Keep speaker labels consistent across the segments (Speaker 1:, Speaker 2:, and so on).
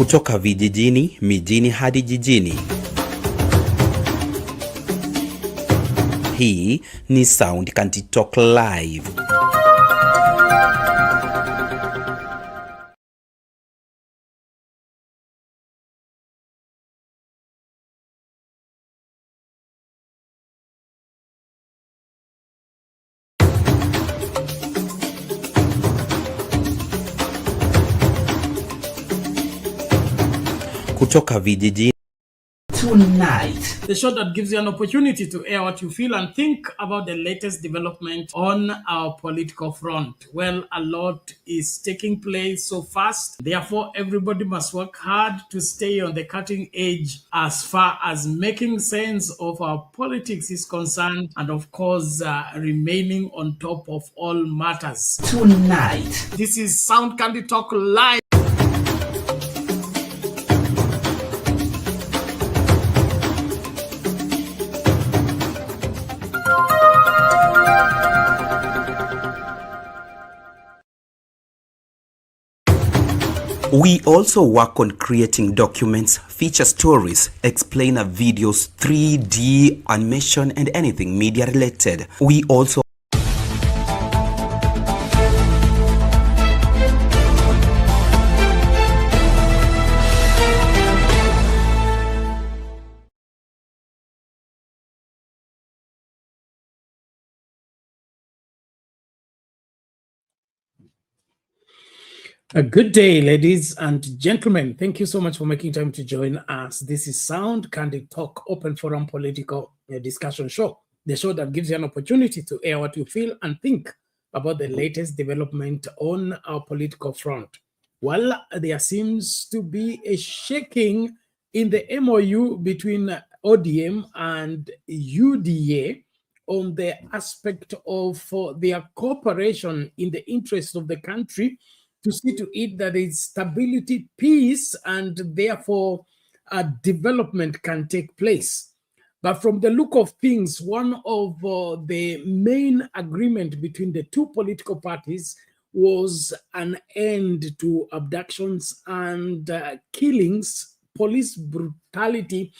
Speaker 1: Kutoka vijijini, mijini hadi jijini. Hii ni Sound Kanti Talk Live. Kutoka vijijini.
Speaker 2: Tonight, the show that gives you an opportunity to air what you feel and think about the latest development on our political front. Well, a lot is taking place so fast. Therefore, everybody must work hard to stay on the cutting edge as far as making sense of our politics is concerned, and of course, remaining on top of all matters. Tonight, this is Sound Candy Talk Live.
Speaker 1: We also work on creating documents, feature stories, explainer videos, 3D, animation, and anything media related. We also
Speaker 2: A good day, ladies and gentlemen. Thank you so much for making time to join us. This is Sound Candid Talk, open forum political discussion show. The show that gives you an opportunity to air what you feel and think about the latest development on our political front. Well, there seems to be a shaking in the MOU between ODM and UDA on the aspect of their cooperation in the interest of the country, to see to it that it's stability, peace, and therefore development can take place. But from the look of things, one of the main agreement between the two political parties was an end to abductions and killings, police brutality,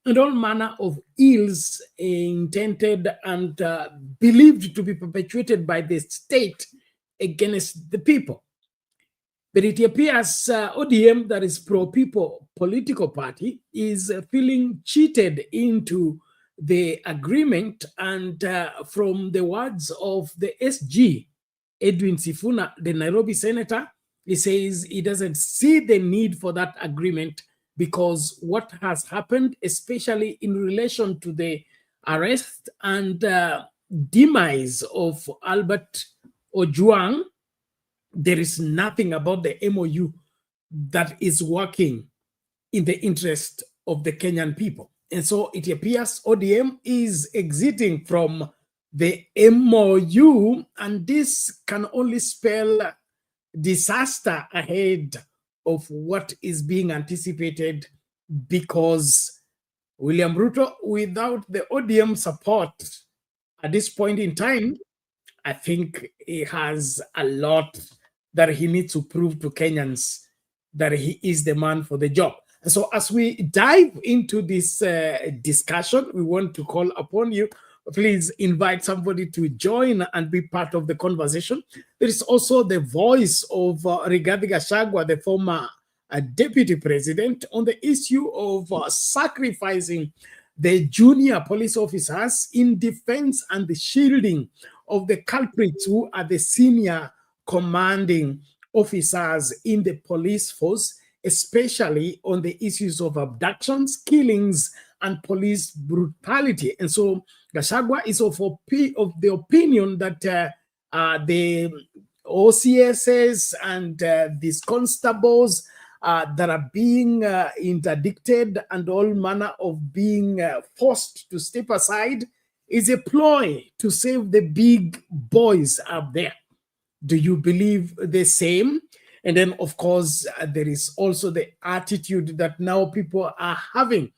Speaker 2: and all manner of ills intended and believed to be perpetuated by the state against the people. But it appears ODM, that is pro-people political party, is feeling cheated into the agreement. And from the words of the SG, Edwin Sifuna, the Nairobi senator, he says he doesn't see the need for that agreement because what has happened, especially in relation to the arrest and demise of Albert Ojwang, there is nothing about the MOU that is working in the interest of the Kenyan people. And so it appears ODM is exiting from the MOU, and this can only spell disaster ahead of what is being anticipated, because William Ruto, without the ODM support at this point in time, I think he has a lot that he needs to prove to Kenyans that he is the man for the job. And so as we dive into this discussion, we want to call upon you. Please invite somebody to join and be part of the conversation. There is also the voice of Rigathi Gachagua, the former deputy president, on the issue of sacrificing the junior police officers in defense and the shielding of the culprits who are the senior commanding officers in the police force, especially on the issues of abductions, killings, and police brutality. And so Gachagua is of the opinion that the OCSs and these constables that are being interdicted and all manner of being forced to step aside is a ploy to save the big boys up there. Do you believe the same? And then, of course, there is also the attitude that now people are having.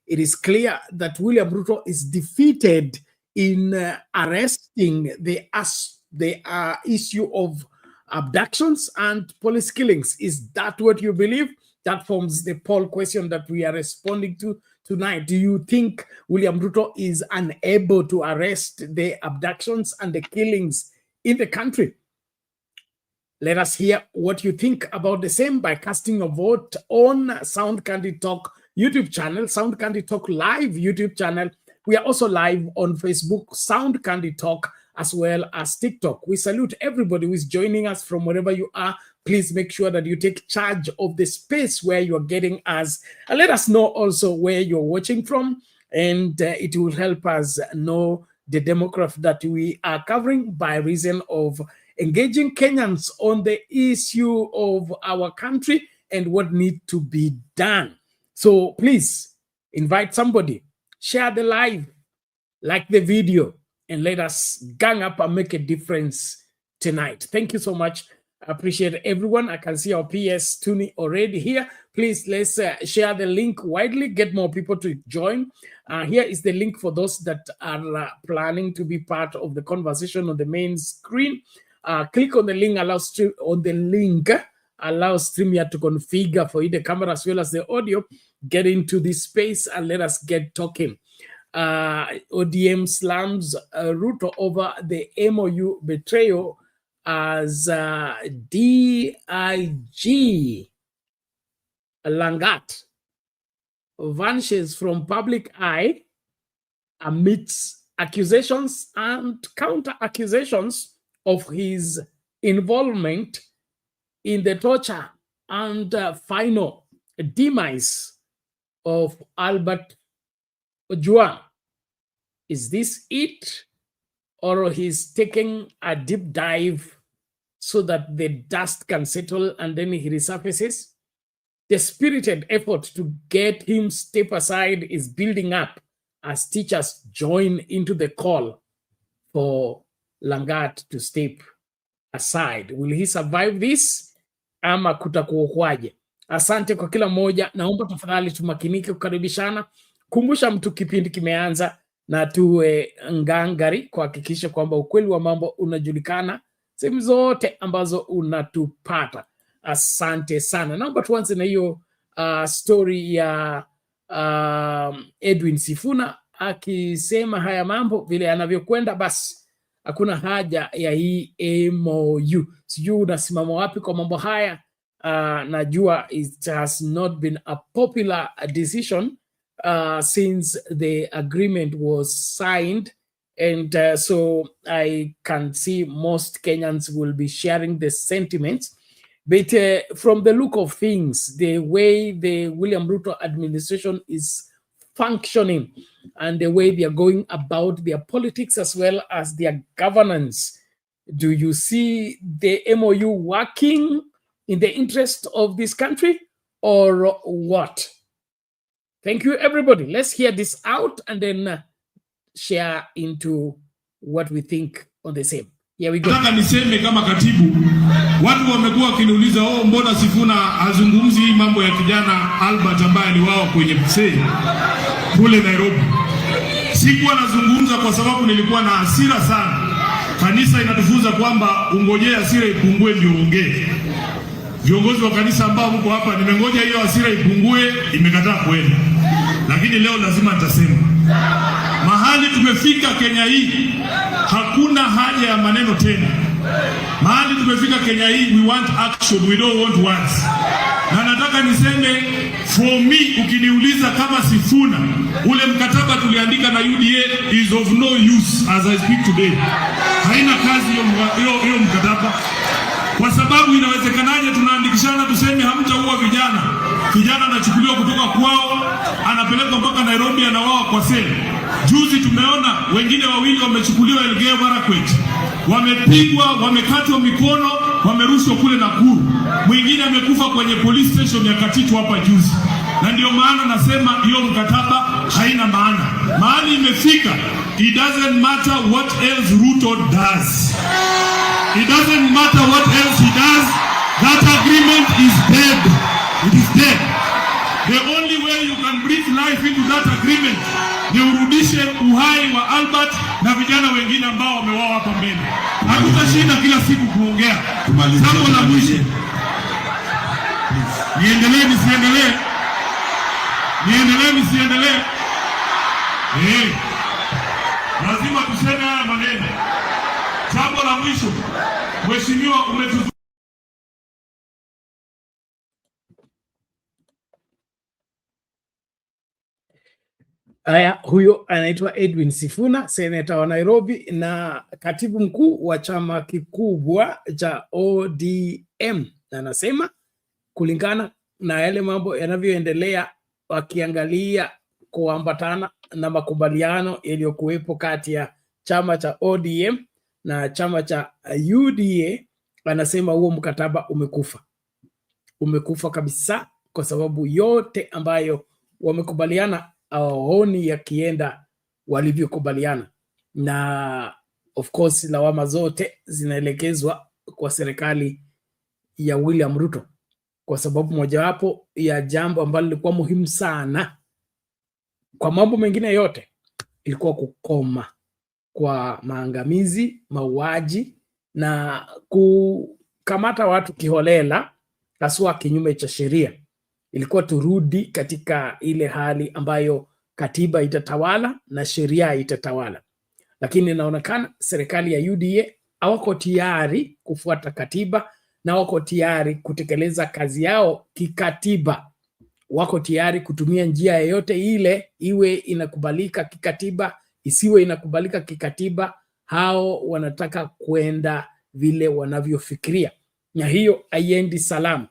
Speaker 2: It is clear that William Ruto is defeated in arresting the issue of abductions and police killings. Is that what you believe? That forms the poll question that we are responding to tonight. Do you think William Ruto is unable to arrest the abductions and the killings in the country? Let us hear what you think about the same by casting a vote on Sound Candy Talk YouTube channel, Sound Candy Talk Live YouTube channel. We are also live on Facebook, Sound Candy Talk, as well as TikTok. We salute everybody who is joining us from wherever you are. Please make sure that you take charge of the space where you are getting us. And let us know also where you're watching from, and it will help us know the demographic that we are covering by reason of engaging Kenyans on the issue of our country and what needs to be done. So please invite somebody, share the live, like the video, and let us gang up and make a difference tonight. Thank you so much. I appreciate everyone. I can see our PS Tuni already here. Please, let's share the link widely, get more people to join. Here is the link for those that are planning to be part of the conversation on the main screen. Click on the link, allows StreamYard to configure for you the camera as well as the audio. Get into this space and let us get talking. ODM slams Ruto over the MOU betrayal as DIG Lagat vanishes from public eye amidst accusations and counter accusations of his involvement in the torture and final demise of Albert Ojwang. Is this it? Or he's taking a deep dive so that the dust can settle and then he resurfaces? The spirited effort to get him step aside is building up as teachers join into the call for Lagat to step aside. Will he survive this? Ama kutakuwaje? Asante kwa kila moja. Naomba tafadhali tumakinike kukaribishana. Kumbusha mtu kipindi kimeanza na tuwe ngangari kuhakikisha kwamba ukweli wa mambo unajulikana sehemu zote ambazo unatupata. Asante sana. Naomba tuanze na hiyo story ya Edwin Sifuna akisema haya mambo vile anavyokwenda, basi hakuna haja ya hii MOU. Sijui unasimama wapi kwa mambo haya. Najua it has not been a popular decision since the agreement was signed, and so I can see most Kenyans will be sharing the sentiments. But from the look of things, the way the William Ruto administration is functioning and the way they are going about their politics as well as their governance, do you see the MOU working in the interest of this country or what? Thank you, everybody. Let's hear this out and then share into what we think on the same. Here we go.
Speaker 3: Nataka niseme kama katibu, watu wamekuwa wakiniuliza mbona Sifuna hazungumzi mambo ya kijana Albert ambaye aliuawa kwenye msee kule Nairobi. Sikuwa nazungumza kwa sababu nilikuwa na hasira sana. Kanisa inatufunza kwamba ungojea hasira ipungue ndio ongee. Viongozi wa kanisa ambao mko hapa, nimengoja hiyo hasira ipungue, imekataa kwenda. Lakini leo lazima nitasema. Mahali tumefika Kenya hii, hakuna haja ya maneno tena. Mahali tumefika Kenya hii, we want action, we don't want words. Na nataka niseme, for me, ukiniuliza kama Sifuna, ule mkataba tuliandika na UDA is of no use as I speak today. Haina kazi hiyo mkataba. Kwa sababu inawezekanaje tunaandikishana tuseme hamtaua vijana. Kijana anachukuliwa kutoka kwao, anapelekwa mpaka Nairobi, anauawa kwa seli. Juzi tumeona wengine wawili wamechukuliwa Elgeyo Marakwet. Wamepigwa, wamekatwa mikono, wamerushwa kule Nakuru. Mwingine amekufa kwenye police station ya Katitu hapa juzi. Na ndio maana nasema hiyo mkataba haina maana. Mahali imefika, it doesn't matter what else Ruto does. It doesn't matter what else he does. That agreement is dead. It is dead. The only way you can breathe life into that agreement ni urudishe uhai wa Albert na vijana wengine ambao wameuawa hapa mbele. Hatutashinda kila siku kuongea. Jambo la mwisho. Niendelee nisiendelee? Niendelee nisiendelee? Lazima tuseme haya maneno. Jambo la mwisho, mheshimiwa, umetuzu
Speaker 2: Haya, huyo anaitwa Edwin Sifuna, seneta wa Nairobi na katibu mkuu wa chama kikubwa cha ODM. Anasema kulingana na yale mambo yanavyoendelea, wakiangalia kuambatana na makubaliano yaliyokuwepo kati ya chama cha ODM na chama cha UDA, anasema huo mkataba umekufa kabisa, kwa sababu yote ambayo wamekubaliana hawaoni yakienda walivyokubaliana, na of course lawama zote zinaelekezwa kwa serikali ya William Ruto, kwa sababu mojawapo ya jambo ambalo lilikuwa muhimu sana kwa mambo mengine yote ilikuwa kukoma kwa maangamizi, mauaji na kukamata watu kiholela, haswa kinyume cha sheria. Ilikuwa turudi katika ile hali ambayo katiba itatawala na sheria itatawala, lakini inaonekana serikali ya UDA hawako tayari kufuata katiba na wako tayari kutekeleza kazi yao kikatiba. Wako tayari kutumia njia yoyote ile, iwe inakubalika kikatiba, isiwe inakubalika kikatiba. Hao wanataka kwenda vile wanavyofikiria, na hiyo haiendi salamu.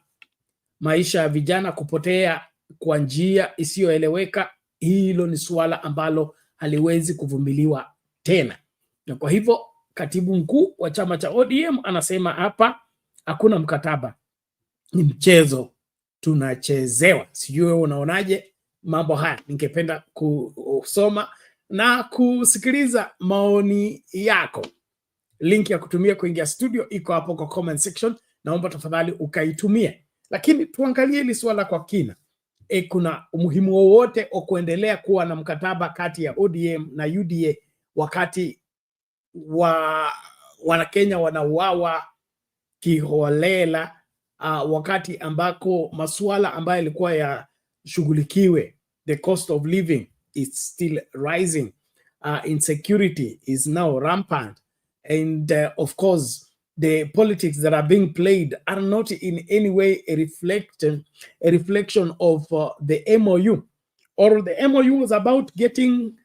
Speaker 2: Maisha ya vijana kupotea kwa njia isiyoeleweka, hilo ni suala ambalo haliwezi kuvumiliwa tena. Na kwa hivyo katibu mkuu wa chama cha ODM anasema hapa hakuna mkataba, ni mchezo tunachezewa. Sijui wewe unaonaje mambo haya? Ningependa kusoma na kusikiliza maoni yako. Link ya kutumia kuingia studio iko hapo kwa comment section, naomba tafadhali ukaitumie. Lakini tuangalie hili swala kwa kina. Kuna umuhimu wowote wa kuendelea kuwa na mkataba kati ya ODM na UDA wakati Wanakenya wanauawa kiholela, wakati ambako masuala ambayo yalikuwa yashughulikiwe, the cost of living is still rising, insecurity is now rampant, and of course the politics that are being played are not in any way a reflection of the MOU. Or the MOU was about getting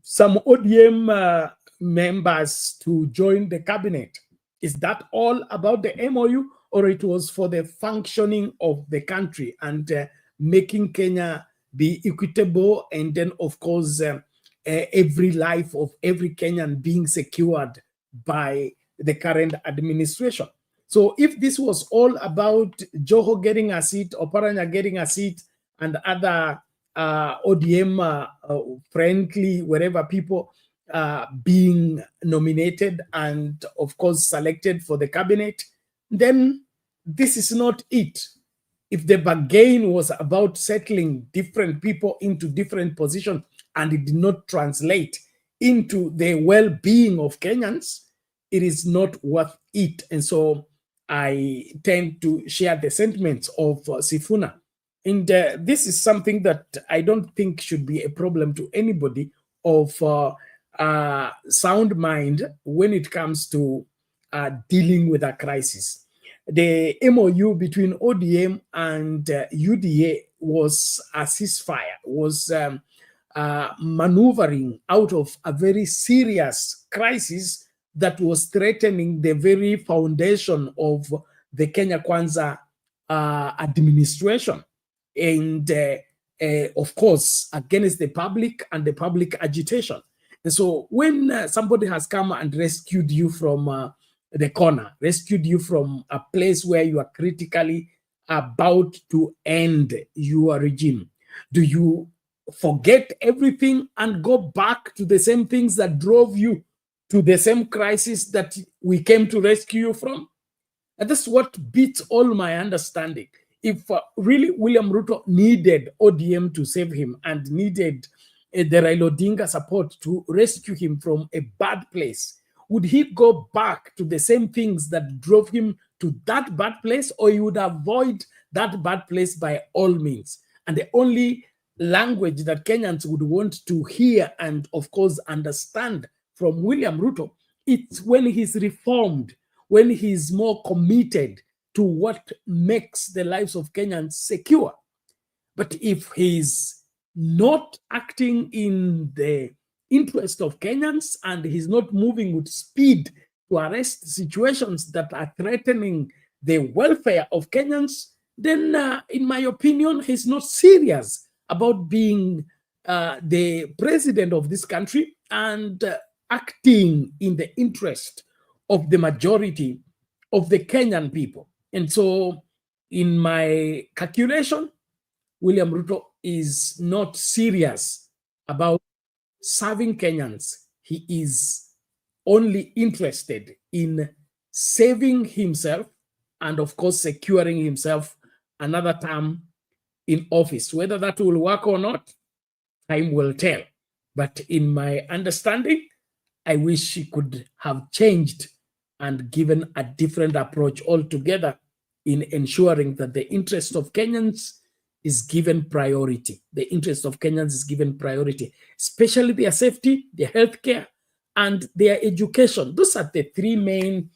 Speaker 2: some ODM members to join the cabinet. Is that all about the MOU, or it was for the functioning of the country and making Kenya be equitable, and then of course every life of every Kenyan being secured by the current administration? So if this was all about Joho getting a seat, Oparanya getting a seat, and other ODM friendly wherever people being nominated and of course selected for the cabinet, then this is not it. If the bargain was about settling different people into different positions and it did not translate into the well-being of Kenyans, it is not worth it. And so I tend to share the sentiments of Sifuna. And this is something that I don't think should be a problem to anybody of sound mind when it comes to dealing with a crisis. The MOU between ODM and UDA was a ceasefire, was maneuvering out of a very serious crisis that was threatening the very foundation of the Kenya Kwanza administration, and of course against the public and the public agitation. And so when somebody has come and rescued you from the corner, rescued you from a place where you are critically about to end your regime, do you forget everything and go back to the same things that drove you to the same crisis that we came to rescue you from? And that's what beats all my understanding. If really William Ruto needed ODM to save him and needed the Raila Odinga support to rescue him from a bad place, would he go back to the same things that drove him to that bad place, or he would avoid that bad place by all means. And the only language that Kenyans would want to hear and, of course, understand from William Ruto, it's when he's reformed, when he's more committed to what makes the lives of Kenyans secure. But if he's not acting in the interest of Kenyans and he's not moving with speed to arrest situations that are threatening the welfare of Kenyans, then in my opinion, he's not serious about being the president of this country and acting in the interest of the majority of the Kenyan people. And so in my calculation, William Ruto is not serious about serving Kenyans. He is only interested in saving himself and, of course, securing himself another term in office. Whether that will work or not, time will tell. But in my understanding, I wish he could have changed and given a different approach altogether in ensuring that the interest of Kenyans is given priority. The interest of Kenyans is given priority, especially their safety, their healthcare, and their education. Those are the three main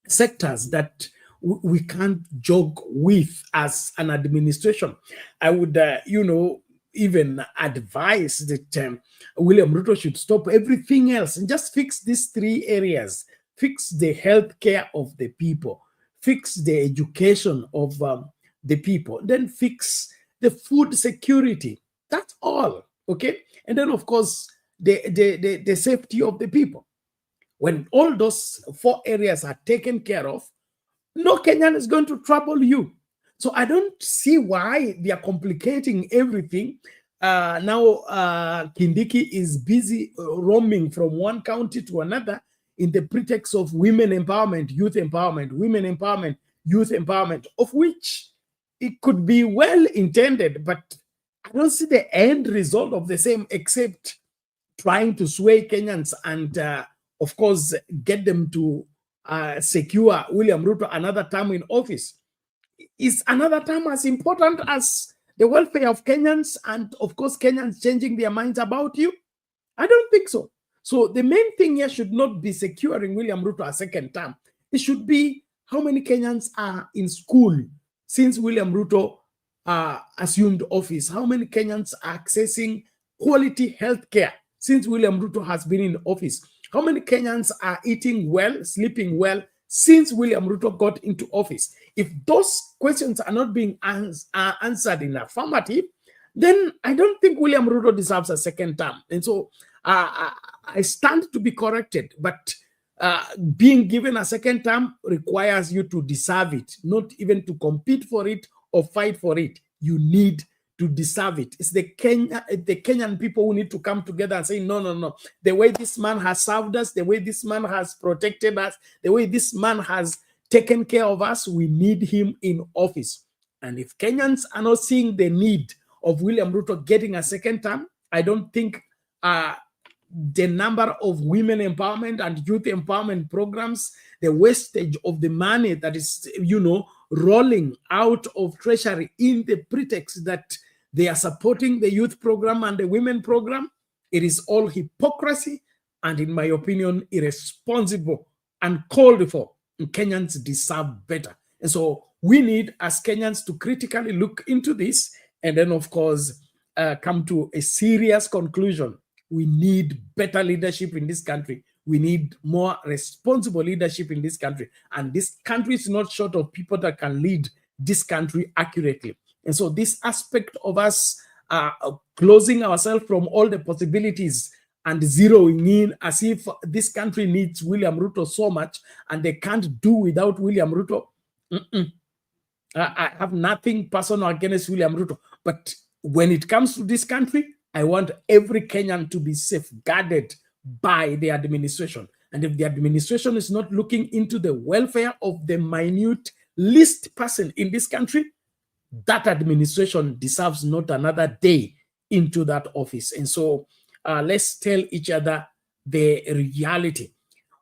Speaker 2: sectors that we can't joke with as an administration. I would, even advise that William Ruto should stop everything else and just fix these three areas. Fix the healthcare of the people, fix the education of the people, then fix the food security. That's all, okay? And then, of course, the safety of the people. When all those four areas are taken care of, no Kenyan is going to trouble you. So I don't see why they are complicating everything. Now Kindiki is busy roaming from one county to another in the pretext of women empowerment, youth empowerment, women empowerment, youth empowerment, of which it could be well intended, but I don't see the end result of the same except trying to sway Kenyans and, of course, get them to secure William Ruto another term in office. Is another term as important as the welfare of Kenyans and, of course, Kenyans changing their minds about you? I don't think so. So the main thing here should not be securing William Ruto a second term. It should be how many Kenyans are in school since William Ruto assumed office. How many Kenyans are accessing quality health care since William Ruto has been in office? How many Kenyans are eating well, sleeping well since William Ruto got into office? If those questions are not being answered in affirmative, then I don't think William Ruto deserves a second term. And so I stand to be corrected, but being given a second term requires you to deserve it, not even to compete for it or fight for it. You need to deserve it. It's the Kenyan people who need to come together and say, no. The way this man has served us, the way this man has protected us, the way this man has taken care of us, we need him in office. And if Kenyans are not seeing the need of William Ruto getting a second term, I don't think the number of women empowerment and youth empowerment programs, the wastage of the money that is, rolling out of treasury in the pretext that they are supporting the youth program and the women program, it is all hypocrisy and, in my opinion, irresponsible and called for. And Kenyans deserve better. And so we need, as Kenyans, to critically look into this and then, of course, come to a serious conclusion. We need better leadership in this country. We need more responsible leadership in this country. And this country is not short of people that can lead this country accurately. And so this aspect of us closing ourselves from all the possibilities and zeroing in as if this country needs William Ruto so much and they can't do without William Ruto. I have nothing personal against William Ruto. But when it comes to this country, I want every Kenyan to be safeguarded by the administration. And if the administration is not looking into the welfare of the minute least person in this country, that administration deserves not another day into that office. And so let's tell each other the reality.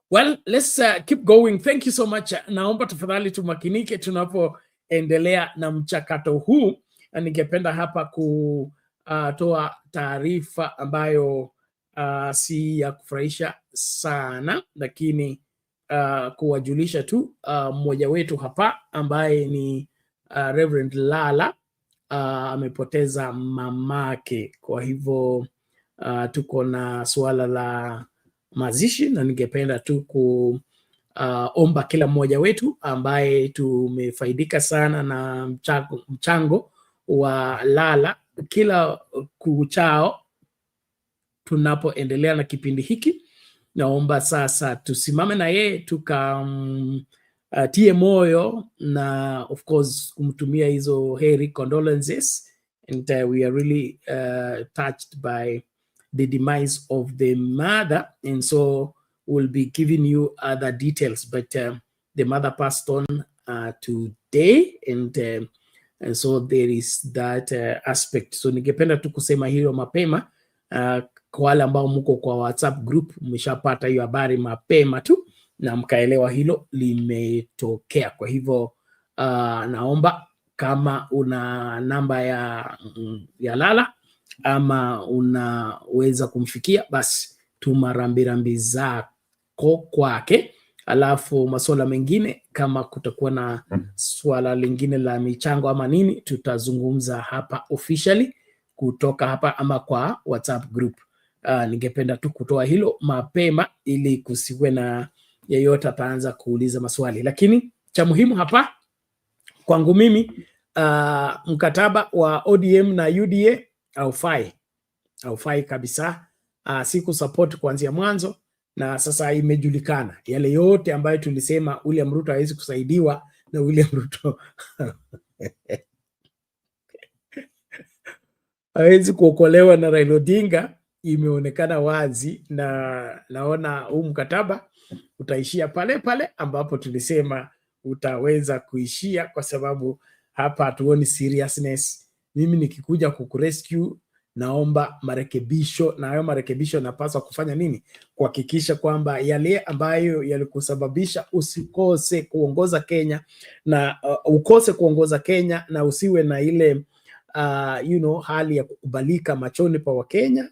Speaker 2: Well, let's keep going. Thank you so much. Naomba tafadhali tumakinike tunapoendelea na mchakato huu, ningependa hapa kutoa taarifa ambayo si ya kufurahisha sana, lakini kuwajulisha tu mmoja wetu hapa ambaye ni Reverend Lala amepoteza mamake. Kwa hivyo tuko na suala la mazishi, na ningependa tu kuomba kila mmoja wetu ambaye tumefaidika sana na mchango wa Lala kila kuchao tunapoendelea na kipindi hiki. Naomba sasa tusimame na yeye tie moyo na of course kumtumia hizo heri condolences, and we are really touched by the demise of the mother, and so we'll be giving you other details, but the mother passed on today, and so there is that aspect. So ningependa tu kusema hiyo mapema. Kwa wale ambao mko kwa WhatsApp group, mmeshapata hiyo habari mapema tu na mkaelewa hilo limetokea. Kwa hivyo naomba kama una namba ya Lala ama unaweza kumfikia, basi tuma rambirambi zako kwake. Alafu masuala mengine, kama kutakuwa na swala lingine la michango ama nini, tutazungumza hapa officially kutoka hapa ama kwa WhatsApp group. Ningependa tu kutoa hilo mapema ili kusiwe na yeyote ataanza kuuliza maswali, lakini cha muhimu hapa kwangu mimi, mkataba wa ODM na UDA haufai kabisa. Siku support kuanzia mwanzo, na sasa imejulikana yale yote ambayo tulisema William Ruto hawezi kusaidiwa na William Ruto hawezi kuokolewa na Raila Odinga, imeonekana wazi, na naona huu mkataba utaishia pale pale ambapo tulisema utaweza kuishia, kwa sababu hapa hatuoni seriousness. Mimi nikikuja kukurescue, naomba marekebisho, na hayo marekebisho napaswa kufanya nini? Kuhakikisha kwamba yale ambayo yalikusababisha usikose kuongoza Kenya na ukose kuongoza Kenya na usiwe na ile hali ya kukubalika machoni pa Wakenya,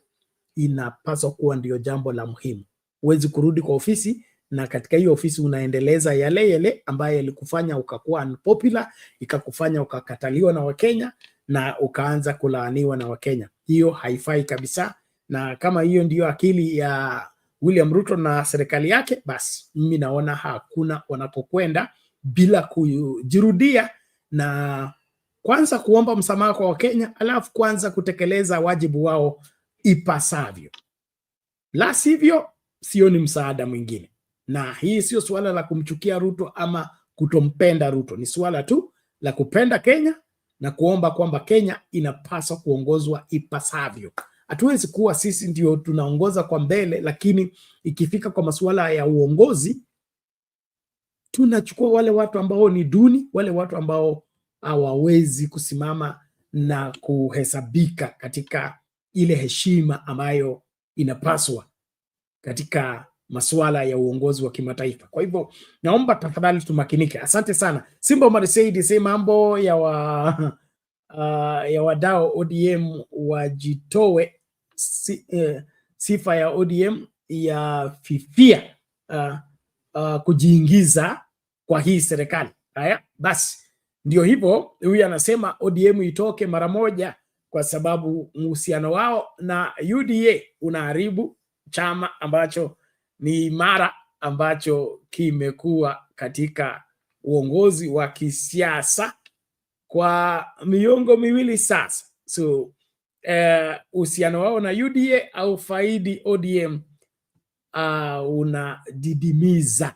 Speaker 2: inapaswa kuwa ndio jambo la muhimu. Huwezi kurudi kwa ofisi na katika hiyo ofisi unaendeleza yale ambayo yalikufanya ukakuwa unpopular, ikakufanya ukakataliwa na Wakenya na ukaanza kulaaniwa na Wakenya. Hiyo haifai kabisa, na kama hiyo ndio akili ya William Ruto na serikali yake, basi mimi naona hakuna wanapokwenda bila kujirudia, na kwanza kuomba msamaha kwa Wakenya, alafu kwanza kutekeleza wajibu wao ipasavyo. La sivyo, sioni msaada mwingine. Na hii sio suala la kumchukia Ruto ama kutompenda Ruto, ni suala tu la kupenda Kenya na kuomba kwamba Kenya inapaswa kuongozwa ipasavyo. Hatuwezi kuwa sisi ndio tunaongoza kwa mbele, lakini ikifika kwa masuala ya uongozi tunachukua wale watu ambao ni duni, wale watu ambao hawawezi kusimama na kuhesabika katika ile heshima ambayo inapaswa katika masuala ya uongozi wa kimataifa. Kwa hivyo naomba tafadhali tumakinike. Asante sana. Simba Marisaidi sema mambo ya wadau ODM wajitoe, sifa ya ODM ya fifia kujiingiza kwa hii serikali. Haya basi, ndio hivyo. Huyu anasema ODM itoke mara moja kwa sababu uhusiano wao na UDA unaharibu chama ambacho ni imara, ambacho kimekuwa katika uongozi wa kisiasa kwa miongo miwili sasa. So uhusiano wao na UDA au faidi ODM unadidimiza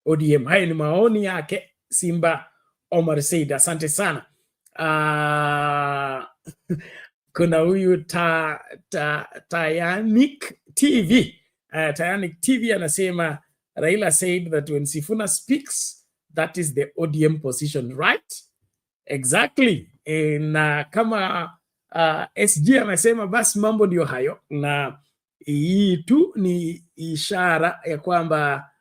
Speaker 2: ODM. Haya ni maoni yake Simba Omar Said. Asante sana. Kuna huyu Tayanik TV. Tayanik TV anasema Raila said that when Sifuna speaks, that is the ODM position, right? Exactly. Na kama SG anasema basi mambo ndio hayo, na hii tu ni ishara ya kwamba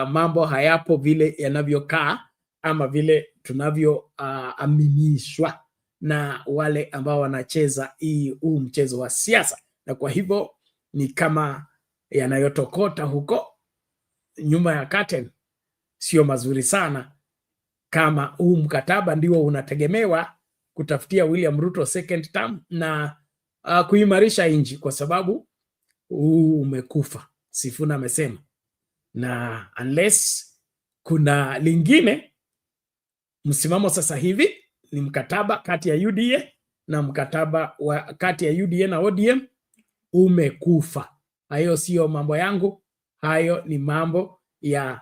Speaker 2: mambo hayapo vile yanavyokaa ama vile tunavyo aminishwa na wale ambao wanacheza huu mchezo wa siasa. Na kwa hivyo ni kama yanayotokota huko nyuma ya curtain sio mazuri sana, kama huu mkataba ndio unategemewa kutafutia William Ruto second term na kuimarisha nchi, kwa sababu huu umekufa, Sifuna amesema. Na unless kuna lingine, msimamo sasa hivi ni mkataba kati ya UDA na mkataba kati ya UDA na ODM umekufa. Hayo sio mambo yangu, hayo ni mambo ya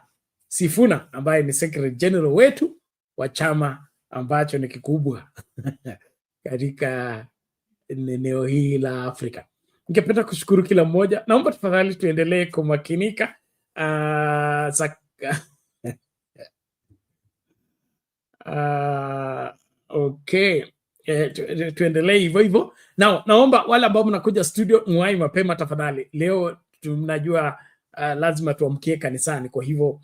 Speaker 2: Sifuna ambaye ni Secretary General wetu wa chama ambacho ni kikubwa katika eneo hili la Afrika. Ningependa kushukuru kila mmoja. Naomba tafadhali tuendelee kumakinika. Okay. Tuendelee hivyo hivyo. Naomba wale ambao mnakuja studio muwai mapema tafadhali. Leo tunajua lazima tuamkie kanisani, kwa hivyo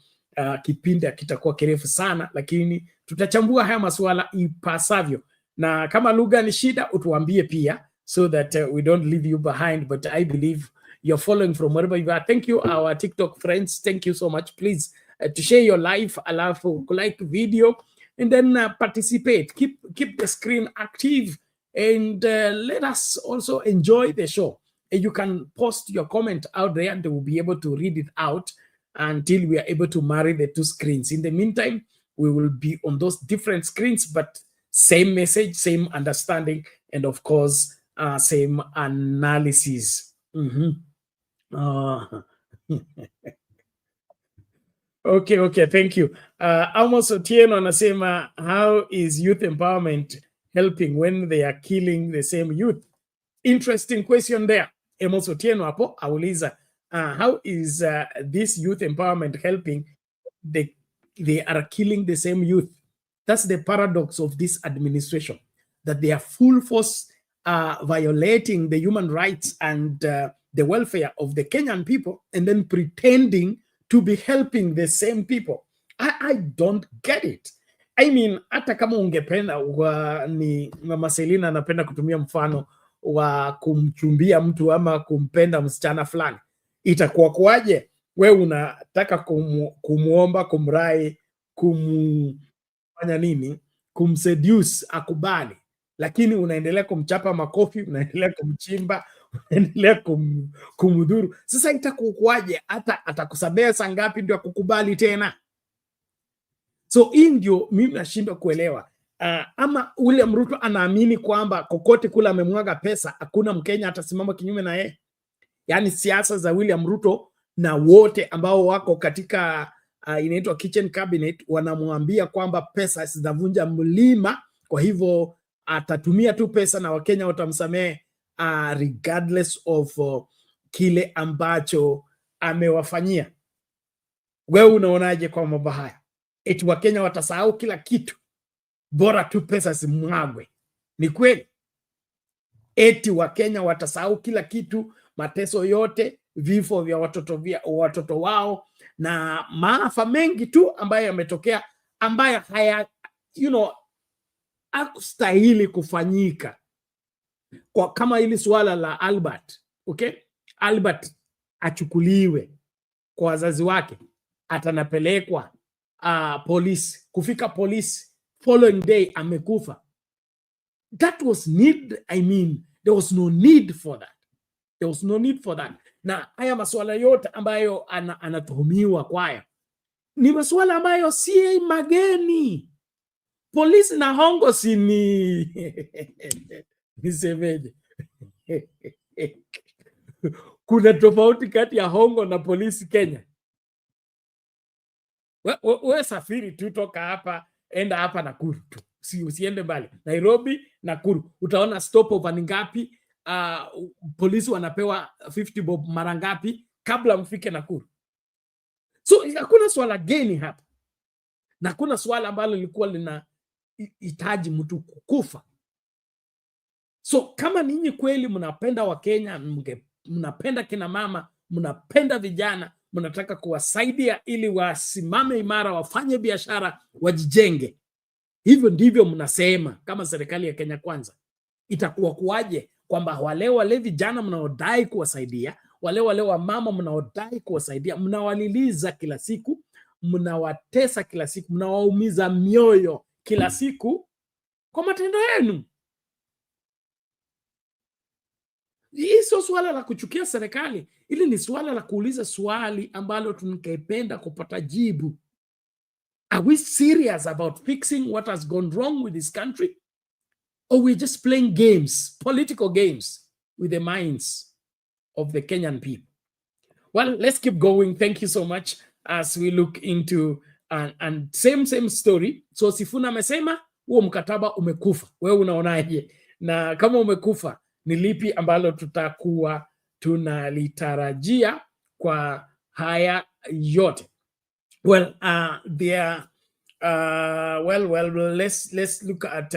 Speaker 2: kipindi kitakuwa kirefu sana, lakini tutachambua haya masuala ipasavyo. Na kama lugha ni shida utuambie pia, so that we don't leave you behind, but I believe you're following from wherever you are. Thank you our TikTok friends, thank you so much. Please to share your life, alafu like video, and then participate. Keep the screen active, and let us also enjoy the show. You can post your comment out there and they will be able to read it out until we are able to marry the two screens. In the meantime, we will be on those different screens, but same message, same understanding, and of course, same analysis. Okay, thank you. Amos Otieno anasema, how is youth empowerment helping when they are killing the same youth? Interesting question there. Amos Otieno hapo auliza, how is this youth empowerment helping? They are killing the same youth. That's the paradox of this administration, that they are full force violating the human rights and the welfare of the Kenyan people, and then pretending to be helping the same people. I don't get it. I mean, hata kama ungependa ni Mama Selina anapenda kutumia mfano wa kumchumbia mtu ama kumpenda msichana fulani, itakuwa kwaje wewe unataka kumuomba, kumrai, kumfanya nini, kumseduce akubali, lakini unaendelea kumchapa makofi, unaendelea kumchimba, unaendelea kumudhuru. Sasa itakuwaje? Hata atakusamea saa ngapi ndio kukubali tena? So hii ndio mimi nashindwa kuelewa. Ama William Ruto anaamini kwamba kokote kula amemwaga pesa hakuna Mkenya atasimama kinyume na yeye? Yaani siasa za William Ruto na wote ambao wako katika inaitwa kitchen cabinet wanamwambia kwamba pesa zitavunja mlima, kwa hivyo atatumia tu pesa na Wakenya watamsamehe regardless of kile ambacho amewafanyia. Wewe unaonaje kwa mambo haya? Eti Wakenya watasahau kila kitu bora tu pesa zimwagwe? Ni kweli? Eti Wakenya watasahau kila kitu, mateso yote, vifo vya watoto wao na maafa mengi tu ambayo yametokea, ambayo haya hakustahili kufanyika, kwa kama hili swala la Albert, okay? Albert achukuliwe kwa wazazi wake, atanapelekwa polisi, kufika polisi following day amekufa. That was there was no need for that. There was no need for that. Na haya masuala yote ambayo anatuhumiwa kwayo ni masuala ambayo si mageni. Polisi na hongo sini nisemeje? Kuna tofauti kati ya hongo na polisi Kenya. Wewe safiri tu, toka hapa enda hapa Nakuru tu, usiende mbali. Nairobi, Nakuru, utaona stopover ni ngapi, polisi wanapewa 50 bob mara ngapi kabla mfike Nakuru. So hakuna swala geni hapa, na hakuna swala ambalo lilikuwa linahitaji mtu kukufa. So kama ninyi kweli mnapenda Wakenya, mnapenda kina mama, mnapenda vijana, mnataka kuwasaidia ili wasimame imara, wafanye biashara, wajijenge. Hivyo ndivyo mnasema kama serikali ya Kenya Kwanza. Itakuwa kuwaje kwamba wale vijana mnaodai kuwasaidia, wale wamama mnaodai kuwasaidia, mnawaliliza kila siku, mnawatesa kila siku, mnawaumiza mioyo kila siku kwa matendo yenu? Hii sio swala la kuchukia serikali. Hili ni swala la kuuliza swali ambalo tungependa kupata jibu. Are we serious about fixing what has gone wrong with this country? Or we're just playing games, political games, with the minds of the Kenyan people? Well, let's keep going. Thank you so much as we look into and same story. So Sifuna amesema huo mkataba umekufa. Wewe unaonaje? Na kama umekufa, ni lipi ambalo tutakuwa tunalitarajia kwa haya yote? Well, let's look at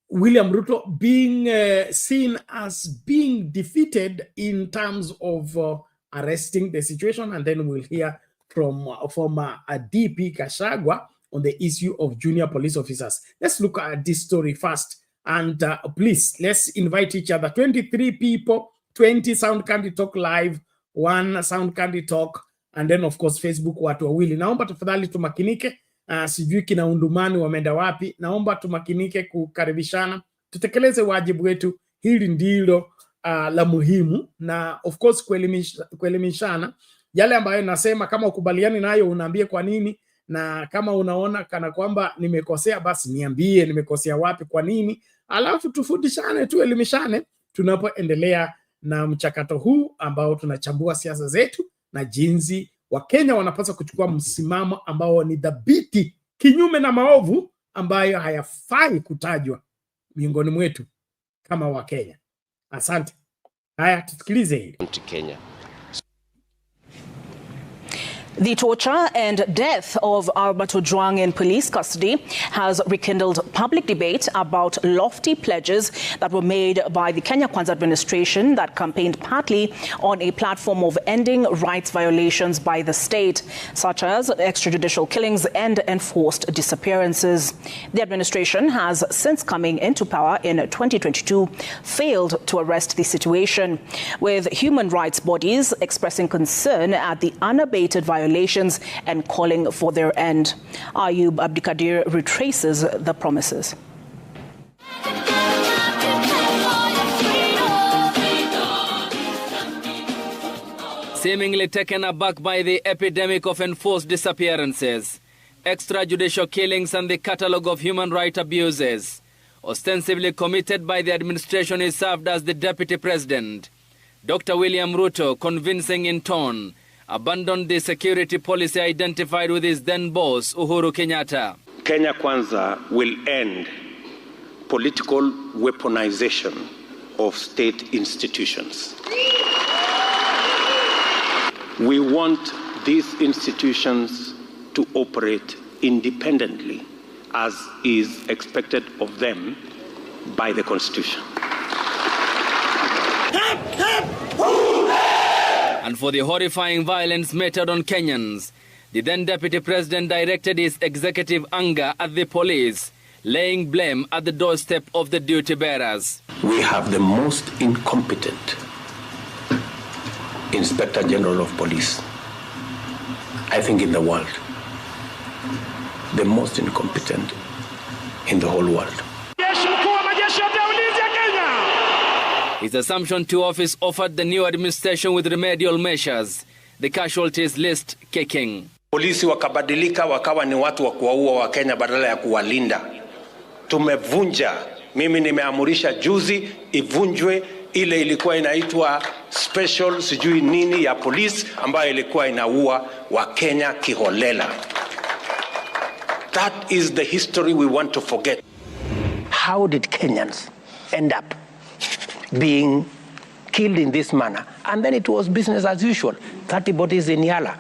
Speaker 2: William Ruto being seen as being defeated in terms of arresting the situation, and then we'll hear from former DP Gachagua on the issue of junior police officers. Let's look at this story first, and please, let's invite each other. 23 people, 20 Sound Candy Talk Live, 1 Sound Candy Talk, and then of course Facebook watu wawili. Naomba tafadhali tumakinike. Sijui kina undumani wameenda wapi. Naomba tumakinike kukaribishana, tutekeleze wajibu wetu. Hili ndilo la muhimu, na of course kuelimishana yale ambayo nasema. Kama ukubaliani nayo unaambie kwa nini, na kama unaona kana kwamba nimekosea, basi niambie nimekosea wapi, kwa nini, alafu tufundishane, tuelimishane tunapoendelea na mchakato huu ambao tunachambua siasa zetu na jinsi Wakenya wanapaswa kuchukua msimamo ambao ni dhabiti, kinyume na maovu ambayo hayafai kutajwa miongoni mwetu kama Wakenya. Asante. Haya, tusikilize hili.
Speaker 4: Kenya.
Speaker 5: The torture and death of Albert Ojwang in police custody has rekindled public debate about lofty pledges that were made by the Kenya Kwanza administration that campaigned partly on a platform of ending rights violations by the state, such as extrajudicial killings and enforced disappearances. The administration has, since coming into power in 2022, failed to arrest the situation, with human rights bodies expressing concern at the unabated violations and calling for their end. Ayub Abdikadir retraces the promises.
Speaker 6: Seemingly taken aback by the epidemic of enforced disappearances, extrajudicial killings and the catalogue of human rights abuses ostensibly committed by the administration he served as the deputy president, Dr. William Ruto, convincing in tone, abandoned the security policy identified with his then boss, Uhuru Kenyatta.
Speaker 4: Kenya Kwanza will end political weaponization of state institutions. We want these institutions to operate independently, as is expected of them by the Constitution.
Speaker 6: And for the horrifying violence meted on Kenyans, the then Deputy President directed his executive anger at the police, laying blame at the doorstep of the duty bearers.
Speaker 4: We have the most incompetent Inspector General of Police, I think, in the world. The most incompetent in the whole world.
Speaker 6: His assumption to office offered the new administration with remedial measures, the casualties list kicking.
Speaker 4: Polisi wakabadilika wakawa ni watu wa kuwaua wa Kenya badala ya kuwalinda. Tumevunja, mimi nimeamurisha juzi ivunjwe ile ilikuwa inaitwa special sijui nini ya police ambayo ilikuwa inaua wa Kenya kiholela. That is the history we want to forget. How did Kenyans end up being killed in this manner? And then it was business as usual. 30 bodies in Yala,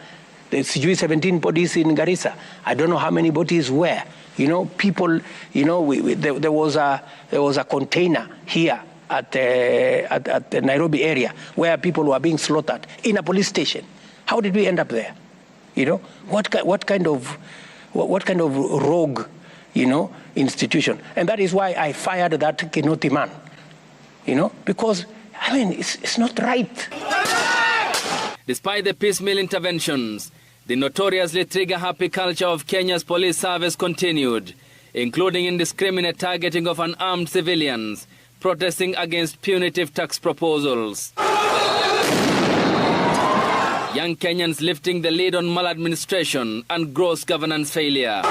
Speaker 4: there's 17 bodies in Garissa. I don't know how many bodies were. You know, people, you know, there was a container here at the Nairobi area where people were being slaughtered in a police station. How did we end up there? You know, what kind of rogue, you know, institution? And that is why I fired that Kinoti man, you know, because, I mean, it's not right.
Speaker 6: Despite the piecemeal interventions, the notoriously trigger-happy culture of Kenya's police service continued, including indiscriminate targeting of unarmed civilians protesting against punitive tax proposals. Young Kenyans lifting the lead on maladministration and gross governance failure.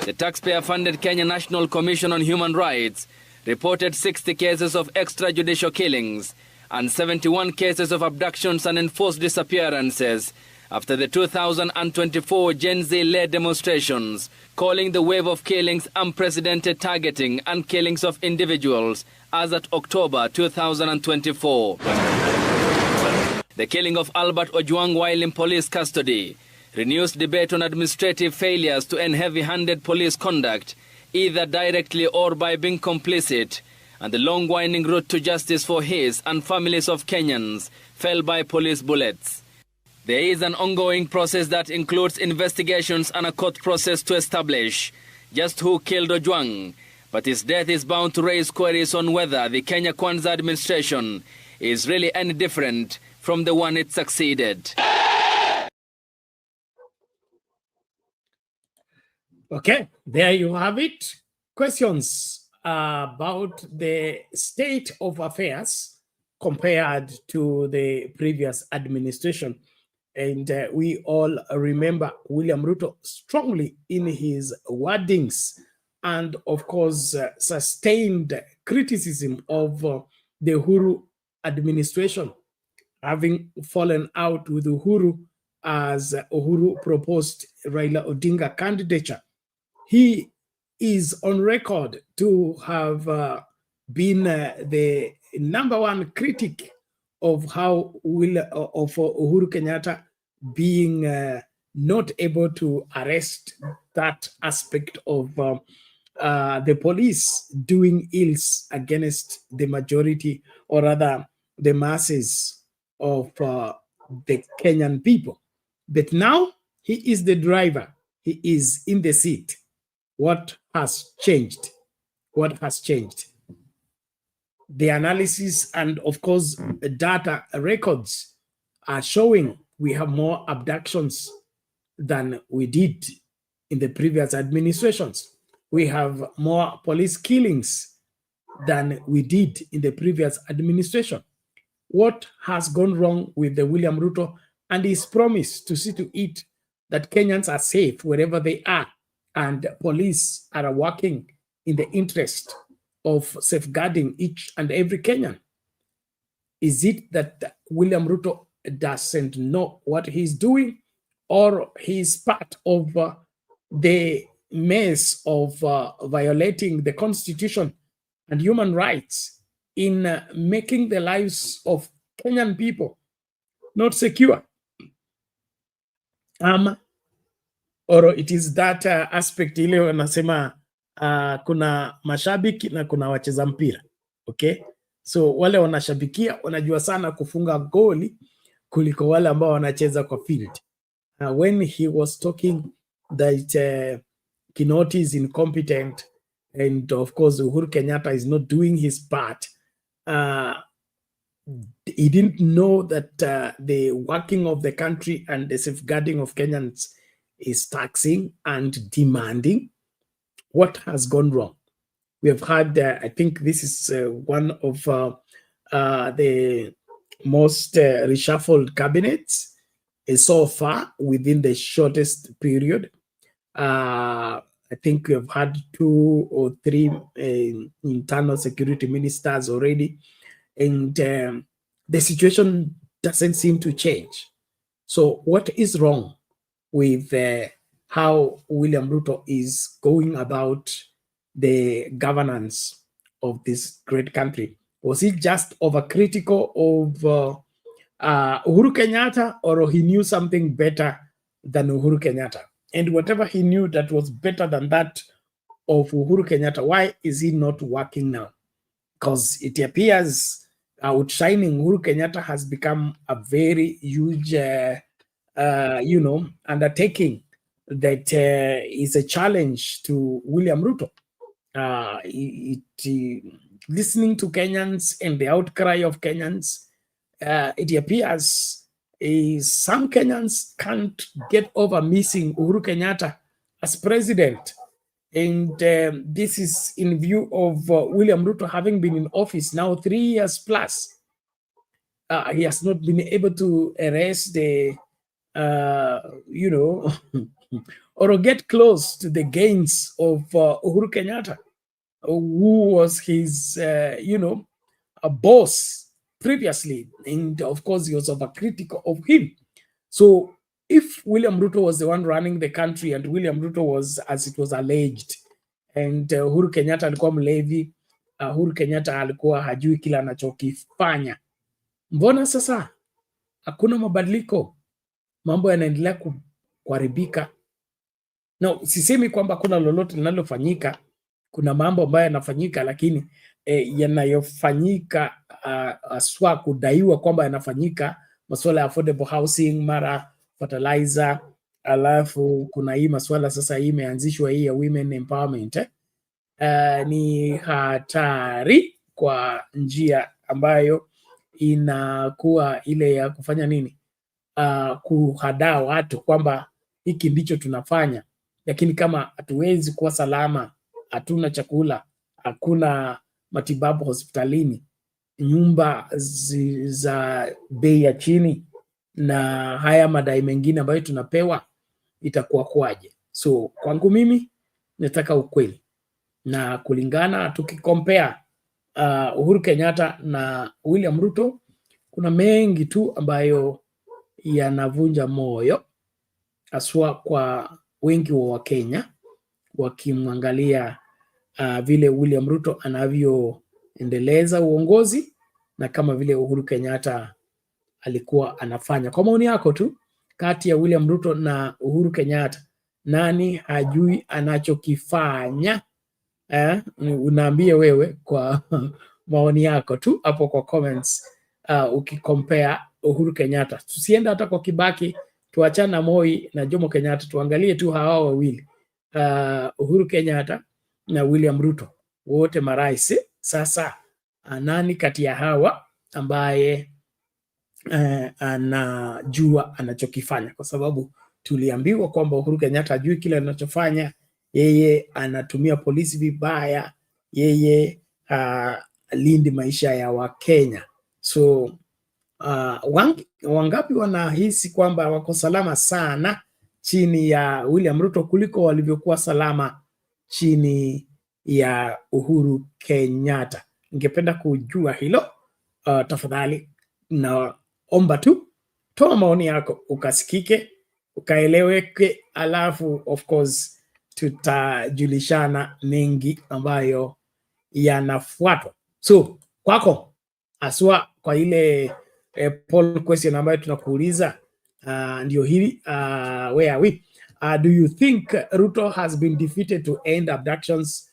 Speaker 6: The taxpayer-funded Kenya National Commission on Human Rights reported 60 cases of extrajudicial killings and 71 cases of abductions and enforced disappearances after the 2024 Gen Z-led demonstrations, calling the wave of killings unprecedented targeting and killings of individuals as at October 2024. The killing of Albert Ojwang while in police custody renews debate on administrative failures to end heavy-handed police conduct, either directly or by being complicit, and the long-winding route to justice for his and families of Kenyans fell by police bullets. There is an ongoing process that includes investigations and a court process to establish just who killed Ojwang, but his death is bound to raise queries on whether the Kenya Kwanza administration is really any different from the one it succeeded.
Speaker 2: Okay, there you have it. Questions about the state of affairs compared to the previous administration. And we all remember William Ruto strongly in his wordings and, of course, sustained criticism of the Uhuru administration, having fallen out with Uhuru as Uhuru proposed Raila Odinga candidature. He is on record to have been the #1 critic of how of Uhuru Kenyatta being not able to arrest that aspect of the police doing ills against the majority, or rather the masses of the Kenyan people. But now he is the driver. He is in the seat. What has changed? What has changed? The analysis and, of course, the data records are showing we have more abductions than we did in the previous administrations. We have more police killings than we did in the previous administration. What has gone wrong with the William Ruto and his promise to see to it that Kenyans are safe wherever they are and police are working in the interest of safeguarding each and every Kenyan? Is it that William Ruto doesn't know what he's doing, or he's part of the mess of violating the Constitution and human rights in making the lives of Kenyan people not secure? Or it is that aspect ile wanasema kuna mashabiki na kuna wacheza mpira. Okay? So wale wanashabikia wanajua sana kufunga goli kuliko wale ambao wanacheza kwa field. When he was talking that Kinoti is incompetent and of course Uhuru Kenyatta is not doing his part, he didn't know that the working of the country and the safeguarding of Kenyans is taxing and demanding. What has gone wrong? We have had, I think this is one of the most reshuffled cabinets so far within the shortest period. I think we have had 2 or 3 internal security ministers already, and the situation doesn't seem to change. So what is wrong with how William Ruto is going about the governance of this great country? Was he just overcritical of Uhuru Kenyatta, or he knew something better than Uhuru Kenyatta? And whatever he knew that was better than that of Uhuru Kenyatta, why is he not working now? because it appears outshining Uhuru Kenyatta has become a very huge, undertaking that is a challenge to William Ruto. Listening to Kenyans and the outcry of Kenyans, it appears some Kenyans can't get over missing Uhuru Kenyatta as president. And this is in view of William Ruto having been in office now 3 years plus. He has not been able to erase the, or get close to the gains of Uhuru Kenyatta, who was his, a boss previously. And of course, he was overcritical of him. So if William Ruto was the one running the country and William Ruto was, as it was alleged, and Uhuru Kenyatta alikuwa mlevi, Uhuru Kenyatta alikuwa hajui kila anachokifanya, mbona sasa hakuna mabadiliko? Mambo yanaendelea kuharibika. No, sisemi kwamba kuna lolote linalofanyika. Kuna mambo ambayo yanafanyika, lakini yanayofanyika aswa kudaiwa kwamba yanafanyika, masuala ya affordable housing, mara fertilizer, alafu kuna hii masuala sasa hii imeanzishwa hii ya women empowerment, ni hatari kwa njia ambayo inakuwa ile ya kufanya nini, kuhadaa watu kwamba hiki ndicho tunafanya, lakini kama hatuwezi kuwa salama, hatuna chakula, hakuna matibabu hospitalini, nyumba za bei ya chini, na haya madai mengine ambayo tunapewa, itakuwa kwaje? So kwangu mimi nataka ukweli, na kulingana tukikompare Uhuru Kenyatta na William Ruto, kuna mengi tu ambayo yanavunja moyo, aswa kwa wengi wa Wakenya wakimwangalia vile William Ruto anavyoendeleza uongozi na kama vile Uhuru Kenyatta alikuwa anafanya. Kwa maoni yako tu, kati ya William Ruto na Uhuru Kenyatta, nani hajui anachokifanya? Unaambie wewe kwa maoni yako tu hapo kwa comments, ukikompare Uhuru Kenyatta. Tusienda hata kwa Kibaki, tuachana Moi na Jomo Kenyatta, tuangalie tu hawa wawili, Uhuru Kenyatta na William Ruto, wote marais. Sasa nani kati ya hawa ambaye anajua anachokifanya? Kwa sababu tuliambiwa kwamba Uhuru Kenyatta hajui kile anachofanya, yeye anatumia polisi vibaya, yeye lindi maisha ya Wakenya. So wangapi wanahisi kwamba wako salama sana chini ya William Ruto kuliko walivyokuwa salama chini ya Uhuru Kenyatta? Ningependa kujua hilo. Tafadhali naomba tu toa maoni yako, ukasikike, ukaeleweke, alafu of course tutajulishana mengi ambayo yanafuatwa. So kwako, aswa kwa ile poll question ambayo tunakuuliza, ndio hili, where are we? Do you think Ruto has been defeated to end abductions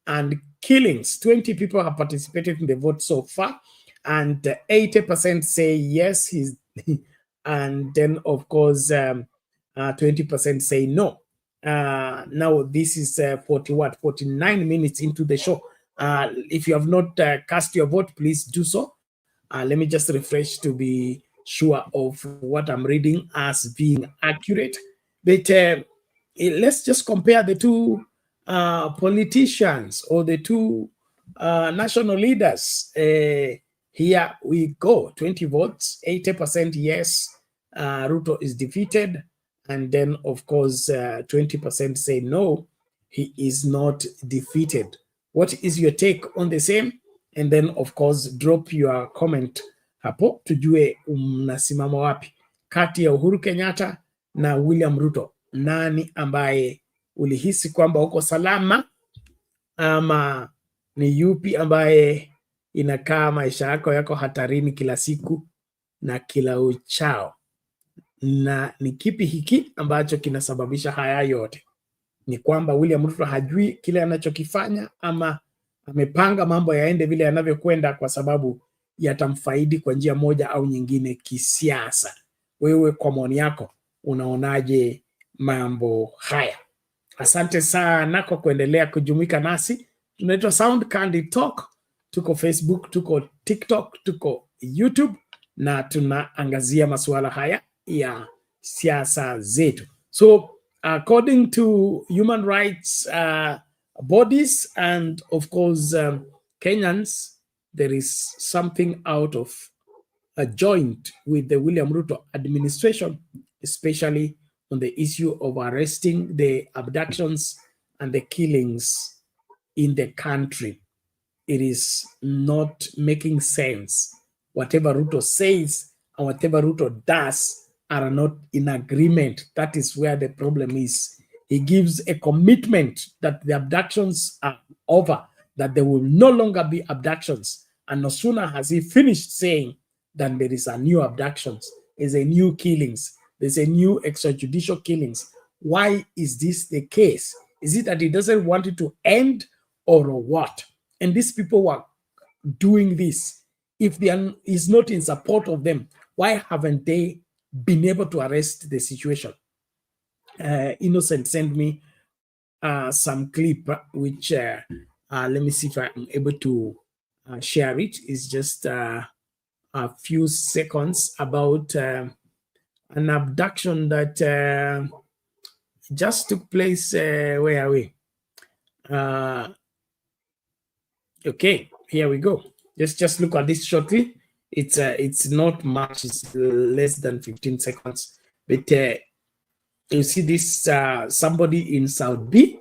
Speaker 2: and killings? 20 people have participated in the vote so far, and 80% say yes, and then of course 20% say no. Now this is 49 minutes into the show. If you have not cast your vote, please do so. Let me just refresh to be sure of what I'm reading as being accurate. But let's just compare the two politicians, or the two national leaders. Here we go, 20 votes, 80% yes, Ruto is defeated. And then, of course, 20% say no, he is not defeated. What is your take on the same? And then, of course, drop your comment hapo tujue mnasimama wapi kati ya Uhuru Kenyatta na William Ruto. Nani ambaye ulihisi kwamba uko salama, ama ni yupi ambaye inakaa maisha yako hatarini kila siku na kila uchao? Na ni kipi hiki ambacho kinasababisha haya yote? Ni kwamba William Ruto hajui kile anachokifanya, ama amepanga mambo yaende vile yanavyokwenda kwa sababu yatamfaidi kwa njia moja au nyingine kisiasa. Wewe kwa maoni yako unaonaje mambo haya? Asante sana kwa kuendelea kujumuika nasi. Tunaitwa Sound Candid Talk. Tuko Facebook, tuko TikTok, tuko YouTube na tunaangazia masuala haya ya siasa zetu. So according to human rights bodies and of course Kenyans, there is something out of a joint with the William Ruto administration, especially on the issue of arresting the abductions and the killings in the country. It is not making sense. Whatever Ruto says and whatever Ruto does are not in agreement. That is where the problem is. He gives a commitment that the abductions are over, that there will no longer be abductions. And no sooner has he finished saying that there is a new abductions, there's a new killings, there's a new extrajudicial killings. Why is this the case? Is it that he doesn't want it to end or what? And these people who are doing this, if he's not in support of them, why haven't they been able to arrest the situation? Innocent sent me some clip, which let me see if I'm able to share it. It's just a few seconds about an abduction that just took place. Where are we? Okay, here we go. Just look at this shortly. It's not much. It's less than 15 seconds. But you see this somebody in South B.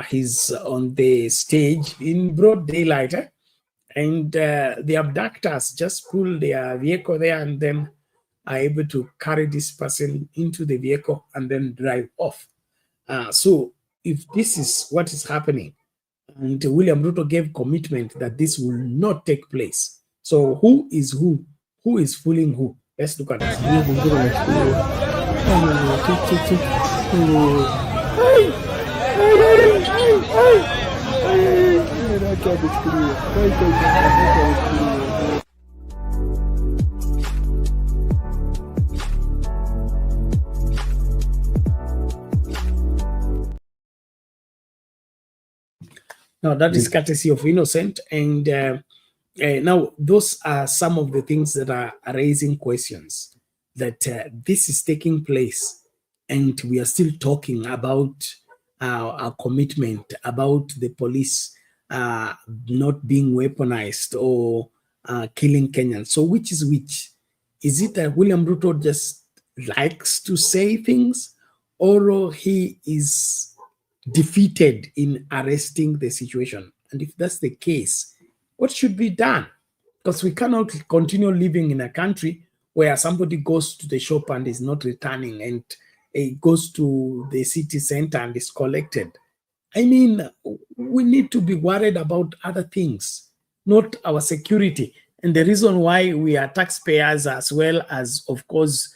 Speaker 2: He's on the stage in broad daylight, and the abductors just pull their vehicle there and then are able to carry this person into the vehicle and then drive off. So if this is what is happening, and William Ruto gave commitment that this will not take place. So who is who? Who is fooling who? Let's look at this. Now, that is courtesy of Innocent. And now, those are some of the things that are raising questions, that this is taking place. And we are still talking about our commitment, about the police not being weaponized or killing Kenyans. So which is which? Is it that William Ruto just likes to say things, or he is defeated in arresting the situation? And if that's the case, what should be done? Because we cannot continue living in a country where somebody goes to the shop and is not returning, and he goes to the city center and is collected. I mean, we need to be worried about other things, not our security. And the reason why we are taxpayers, as well as, of course,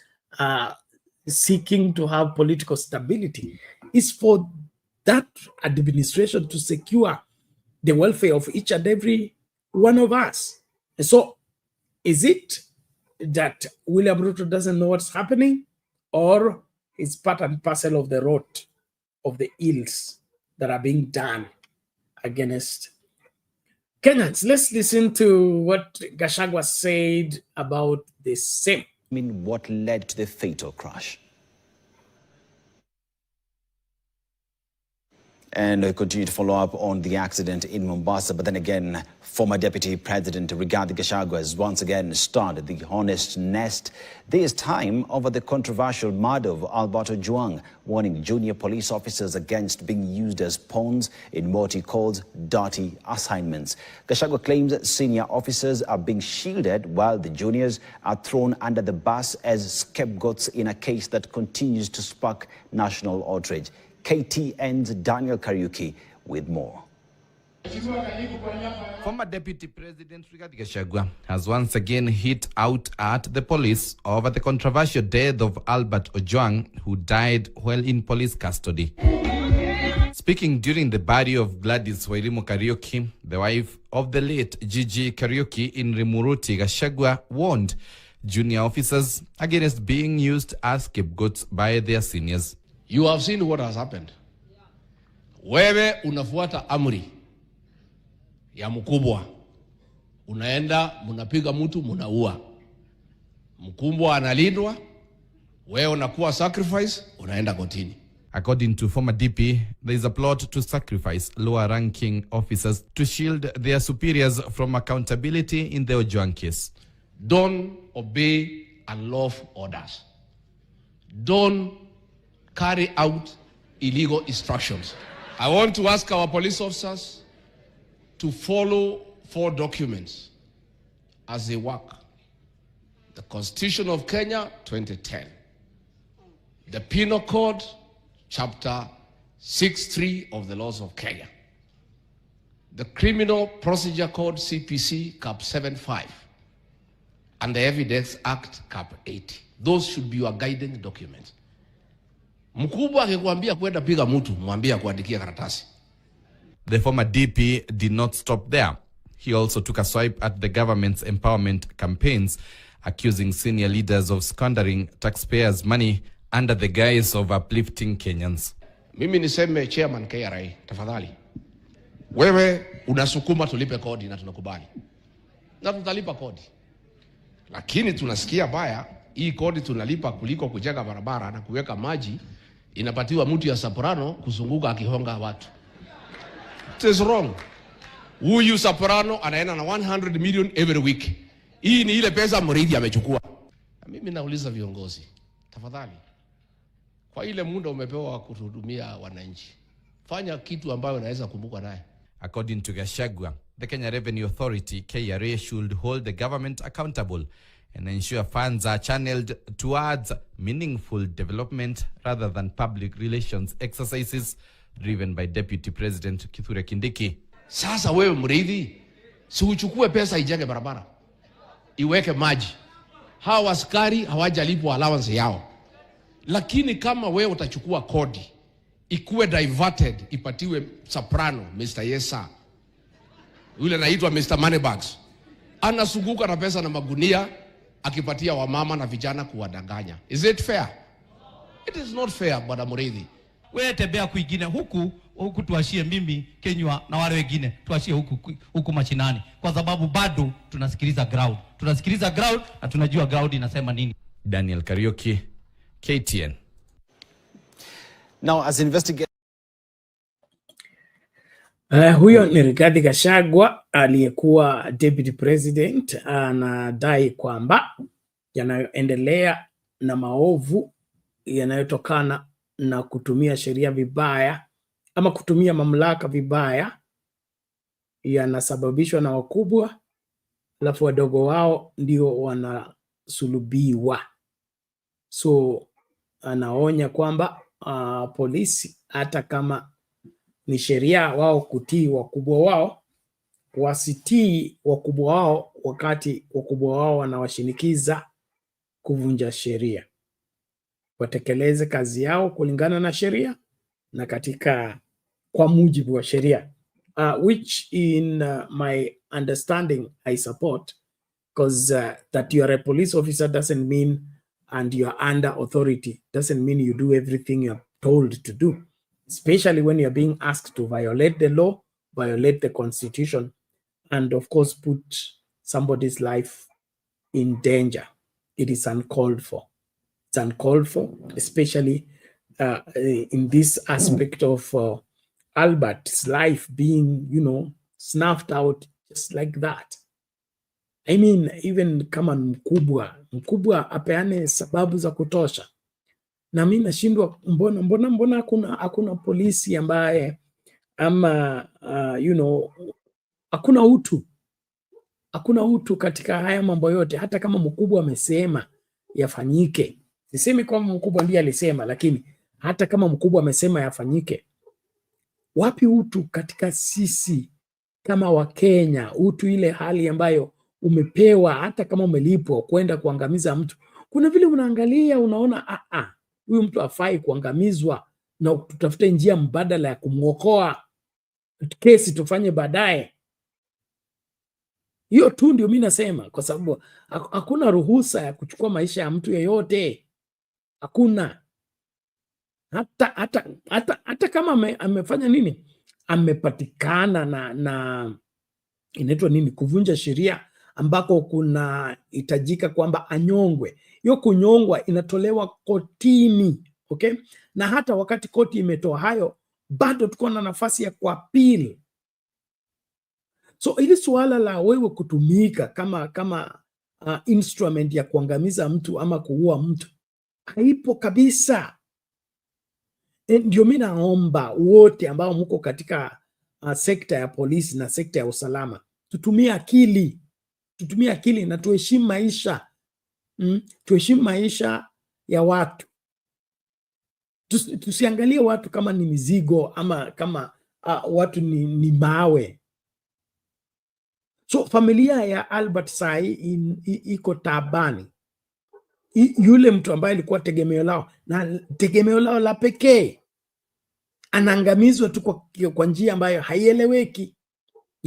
Speaker 2: seeking to have political stability, is for that administration to secure the welfare of each and every one of us. And so, is it that William Ruto doesn't know what's happening, or is part and parcel of the rot of the ills that are being done against Kenyans? Let's listen to what Gachagua said about the same.
Speaker 7: I mean, what led to the fatal crash? And I continue to follow up on the accident in Mombasa. But then again, former Deputy President Rigathi Gachagua has once again started the honest nest, this time over the controversial murder of Albert Ojwang, warning junior police officers against being used as pawns in what he calls dirty assignments. Gachagua claims that senior officers are being shielded while the juniors are thrown under the bus as scapegoats in a case that continues to spark national outrage. KTN's Daniel Kariuki with more.
Speaker 8: Former Deputy President Rigathi Gachagua has once again hit out at the police over the controversial death of Albert Ojwang, who died while in police custody. Speaking during the burial of Gladys Wairimu Kariuki, the wife of the late Gigi Kariuki in Rigathi Gachagua warned junior officers against being used as scapegoats by their seniors.
Speaker 9: You have seen what has happened. Wewe unafuata amri ya mkubwa. Unaenda, munapiga mtu, munaua. Mkubwa analindwa, wewe unakuwa sacrifice, unaenda kotini.
Speaker 8: According to former DP, there is a plot to sacrifice lower-ranking officers to shield their superiors from accountability in the Ojwang case.
Speaker 9: Don't obey unlawful orders. Don't carry out illegal instructions. I want to ask our police officers to follow 4 documents as they work. The Constitution of Kenya, 2010. The Penal Code, Chapter 6.3 of the laws of Kenya. The Criminal Procedure Code, CPC, Cap 7.5. And the Evidence Act, Cap 80. Those should be your guiding documents. Mkubwa akikwambia kwenda piga mtu, mwambia kuandikia karatasi.
Speaker 8: The former DP did not stop there. He also took a swipe at the government's empowerment campaigns, accusing senior leaders of squandering taxpayers' money under the guise of uplifting Kenyans.
Speaker 9: Mimi niseme chairman KRA, tafadhali. Wewe unasukuma tulipe kodi na tunakubali. Na tutalipa kodi. Lakini tunasikia baya, hii kodi tunalipa kuliko kujenga barabara na kuweka maji, inapatiwa mtu ya soprano kuzunguka akihonga watu. It is wrong. Huyu soprano anaenda na 100 million every week. Hii ni ile pesa Muriithi amechukua. Mimi nauliza viongozi, tafadhali, kwa ile muda umepewa kuhudumia wananchi, fanya kitu ambayo unaweza kumbuka naye.
Speaker 8: According to Gachagua, the Kenya Revenue Authority, KRA, should hold the government accountable and ensure funds are channeled towards meaningful development rather than public relations exercises driven by Deputy President Kithure Kindiki.
Speaker 9: Sasa wewe Muriithi, si uchukue pesa ijenge barabara, iweke maji. Hawa askari hawajalipwa allowance yao. Lakini kama wewe utachukua kodi, ikuwe diverted, ipatiwe soprano, Mr. Yesa, yule anaitwa Mr. Moneybags, anazunguka na pesa na magunia, akipatia wamama na vijana kuwadanganya. Is it fair? It is not fair, Bwana Muriithi.
Speaker 10: Wewe tembea kuingine huku tuashie mimi Kenya na wale wengine tuashie huku machinani, kwa sababu bado tunasikiliza ground na tunajua ground inasema nini.
Speaker 8: Daniel Kariuki, KTN.
Speaker 7: Now, as investigators,
Speaker 2: huyo ni Rigathi Gachagua aliyekuwa deputy president, anadai kwamba yanayoendelea na maovu yanayotokana na kutumia sheria vibaya ama kutumia mamlaka vibaya yanasababishwa na wakubwa, alafu wadogo wao ndio wanasulubiwa. So anaonya kwamba polisi, hata kama ni sheria wao kutii wakubwa wao, wasitii wakubwa wao wakati wakubwa wao wanawashinikiza kuvunja sheria. Watekeleze kazi yao kulingana na sheria na kwa mujibu wa sheria, which in my understanding I support, because that you are a police officer doesn't mean, and you are under authority doesn't mean you do everything you are told to do, especially when you are being asked to violate the law, violate the constitution, and of course put somebody's life in danger. It is uncalled for. It's uncalled for, especially in this aspect of Albert's life being, snuffed out just like that. I mean, even kama mkubwa apeane sababu za kutosha. Na mimi nashindwa mbona hakuna polisi ambaye ama hakuna utu. Hakuna utu katika haya mambo yote, hata kama mkubwa amesema yafanyike. Sisemi kwamba mkubwa ndiye alisema, lakini hata kama mkubwa amesema yafanyike, wapi utu katika sisi kama Wakenya? Utu ile hali ambayo umepewa, hata kama umelipwa kwenda kuangamiza mtu. Kuna vile unaangalia unaona huyu mtu hafai kuangamizwa, na tutafute njia mbadala ya kumwokoa, kesi tufanye baadaye. Hiyo tu ndio mimi nasema, kwa sababu hakuna ruhusa ya kuchukua maisha ya mtu yeyote. Hakuna. Hata kama amefanya nini, amepatikana na inaitwa nini, kuvunja sheria, ambako kuna hitajika kwamba anyongwe. Hiyo kunyongwa inatolewa kotini, okay? Na hata wakati koti imetoa hayo, bado tuko na nafasi ya kuapili. So ili suala la wewe kutumika kama instrument ya kuangamiza mtu ama kuua mtu haipo kabisa. Ndio mimi naomba wote ambao mko katika sekta ya polisi na sekta ya usalama, tutumie akili na tuheshimu maisha. Tuheshimu maisha ya watu. Tusiangalie watu kama ni mizigo ama kama watu ni mawe. So familia ya Albert sai iko tabani. Yule mtu ambaye alikuwa tegemeo lao na tegemeo lao la pekee anaangamizwa tu kwa njia ambayo haieleweki.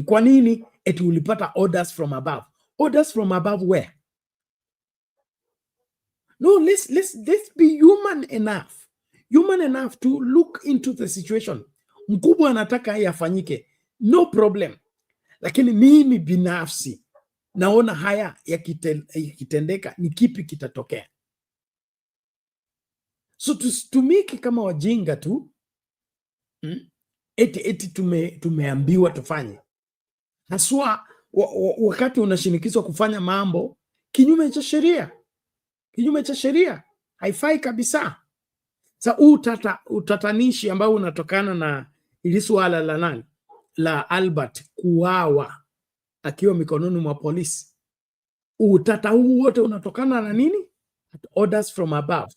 Speaker 2: Kwa nini? Eti ulipata orders from above. Orders from above where? No, let's be human enough to look into the situation. Mkubwa anataka yafanyike, no problem. Lakini mimi binafsi naona haya yakitendeka, ni kipi kitatokea? So tusitumike kama wajinga tu, eti tumeambiwa tufanye. Haswa wakati unashinikizwa kufanya mambo kinyume cha sheria, haifai kabisa. Utatanishi ambao unatokana na ili swala la nani, la Albert kuawa akiwa mikononi mwa polisi, utata huu wote unatokana na nini? Orders from above.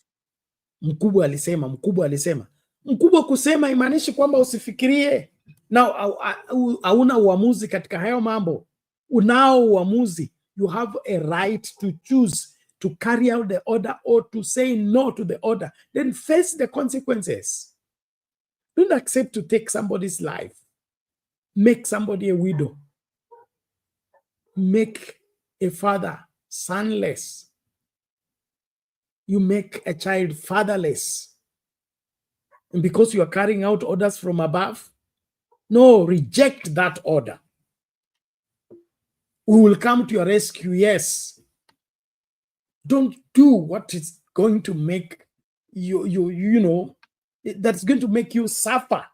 Speaker 2: Mkubwa alisema. Mkubwa kusema imaanishi kwamba usifikirie na hauna uamuzi katika hayo mambo. Unao uamuzi. You have a right to choose to carry out the order or to say no to the order. Then face the consequences. Don't accept to take somebody's life. Make somebody a widow. Make a father sonless. You make a child fatherless. And because you are carrying out orders from above, no, reject that order. We will come to your rescue, yes. Don't do what is going to make you know, that's going to make you suffer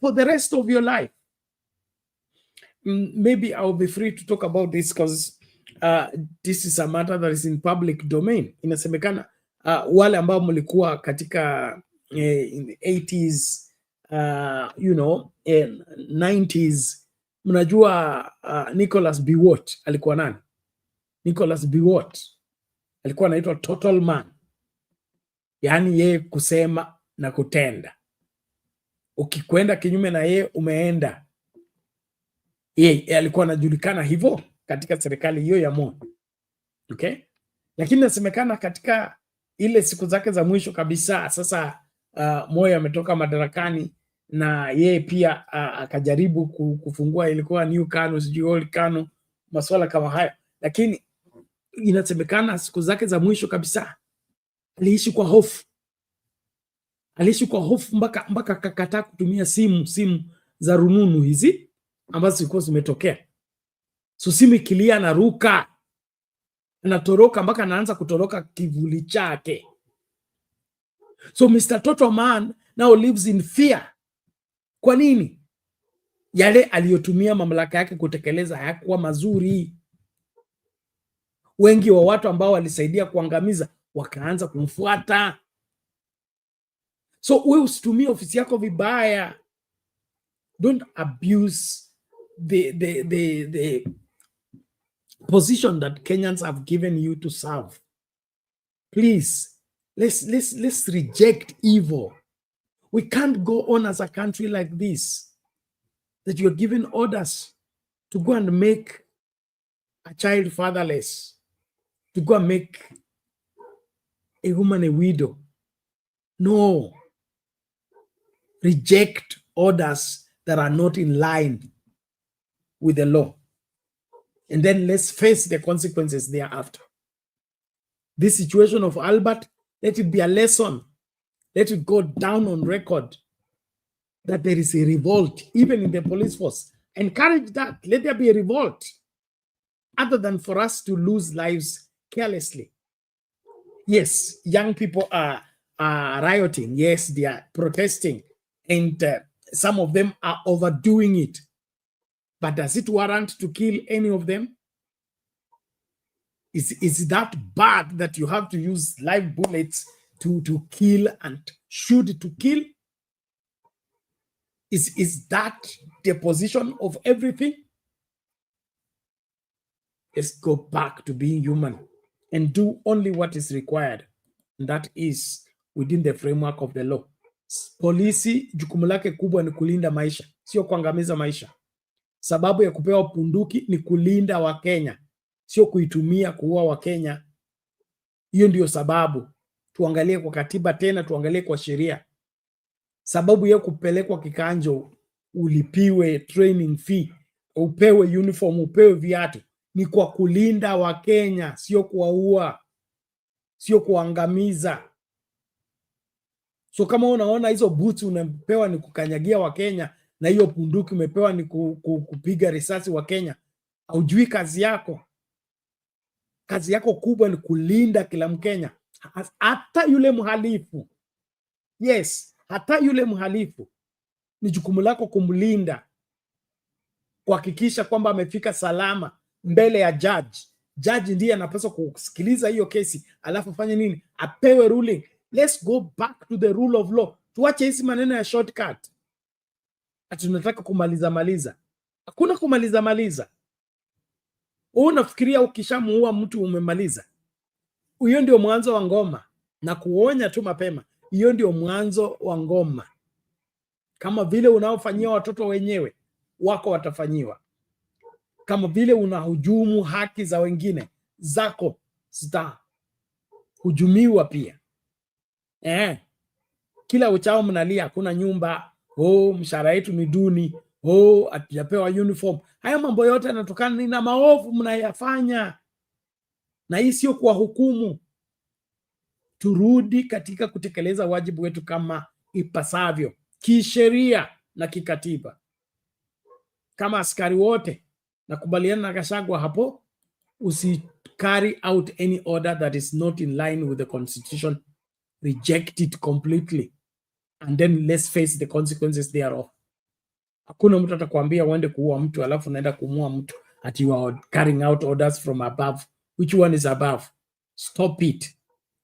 Speaker 2: for the rest of your life. Maybe I'll be free to talk about this because this is a matter that is in public domain. Inasemekana wale ambao mlikuwa katika in the 80s, 90s, mnajua Nicholas Biwott alikuwa nani? Nicholas Biwott alikuwa anaitwa total man, yaani yeye kusema na kutenda. Ukikwenda kinyume na yeye umeenda. Yeye alikuwa anajulikana hivyo katika serikali hiyo ya Moi. Okay? Lakini nasemekana katika ile siku zake za mwisho kabisa, sasa Moi ametoka madarakani na yeye pia akajaribu kufungua, ilikuwa New Kanu, sijui Old Kanu, masuala kama hayo. Lakini inasemekana siku zake za mwisho kabisa aliishi kwa hofu. Mpaka akakataa kutumia simu za rununu hizi ambazo zilikuwa zimetokea. So simu ikilia anaruka, anatoroka, mpaka anaanza kutoroka kivuli chake. So Mr. Total Man now lives in fear. Kwa nini? Yale aliyotumia mamlaka yake kutekeleza hayakuwa mazuri. Wengi wa watu ambao walisaidia kuangamiza wakaanza kumfuata. So wewe usitumie ofisi yako vibaya. Don't abuse the position that Kenyans have given you to serve. Please, let's reject evil. We can't go on as a country like this, that you're given orders to go and make a child fatherless, to go and make a woman a widow. No. reject orders that are not in line with the law. And then let's face the consequences thereafter. This situation of Albert, let it be a lesson. Let it go down on record that there is a revolt, even in the police force. Encourage that. Let there be a revolt, other than for us to lose lives carelessly. Yes, young people are rioting. Yes, they are protesting. And some of them are overdoing it. But does it warrant to kill any of them? Is that bad that you have to use live bullets to kill and shoot to kill? Is that the position of everything? Let's go back to being human and do only what is required. And that is within the framework of the law. Polisi jukumu lake kubwa ni kulinda maisha, sio kuangamiza maisha. Sababu ya kupewa punduki ni kulinda Wakenya, sio kuitumia kuua Wakenya. Hiyo ndio sababu. Tuangalie kwa katiba tena, tuangalie kwa sheria. Sababu ya kupelekwa kikanjo, ulipiwe training fee, upewe uniform, upewe viatu, ni kwa kulinda Wakenya, sio kuwaua, sio kuangamiza. So kama unaona hizo boots unapewa ni kukanyagia Wakenya, na hiyo punduki umepewa ni kupiga risasi Wakenya, haujui kazi yako. Kazi yako kubwa ni kulinda kila Mkenya, hata yule mhalifu. Yes, hata yule mhalifu ni jukumu lako kumlinda, kuhakikisha kwamba amefika salama mbele ya judge. Judge ndiye anapaswa kusikiliza hiyo kesi, alafu afanye nini? Apewe ruling. Let's go back to the rule of law. Tuache hizi maneno ya shortcut. Tunataka kumaliza. Hakuna kumaliza. Unafikiria ukishamuua mtu umemaliza? Hiyo ndio mwanzo wa ngoma, na kuonya tu mapema. Hiyo ndio mwanzo wa ngoma. Kama vile unaofanyia watoto wenyewe wako watafanyiwa. Kama vile unahujumu haki za wengine, zako zitahujumiwa pia. Kila uchao mnalia hakuna nyumba, mshahara yetu ni duni, hatujapewa uniform. Haya mambo yote yanatokana na maovu mnayafanya, na hii sio kwa hukumu. Turudi katika kutekeleza wajibu wetu kama ipasavyo, kisheria na kikatiba. Kama askari wote, nakubaliana na Gachagua hapo, usi carry out any order that is not in line with the constitution. Reject it completely, and then let's face the consequences thereof. Hakuna mtu atakwambia uende kuua mtu alafu unaenda kumua mtu at you are carrying out orders from above. Which one is above? Stop it.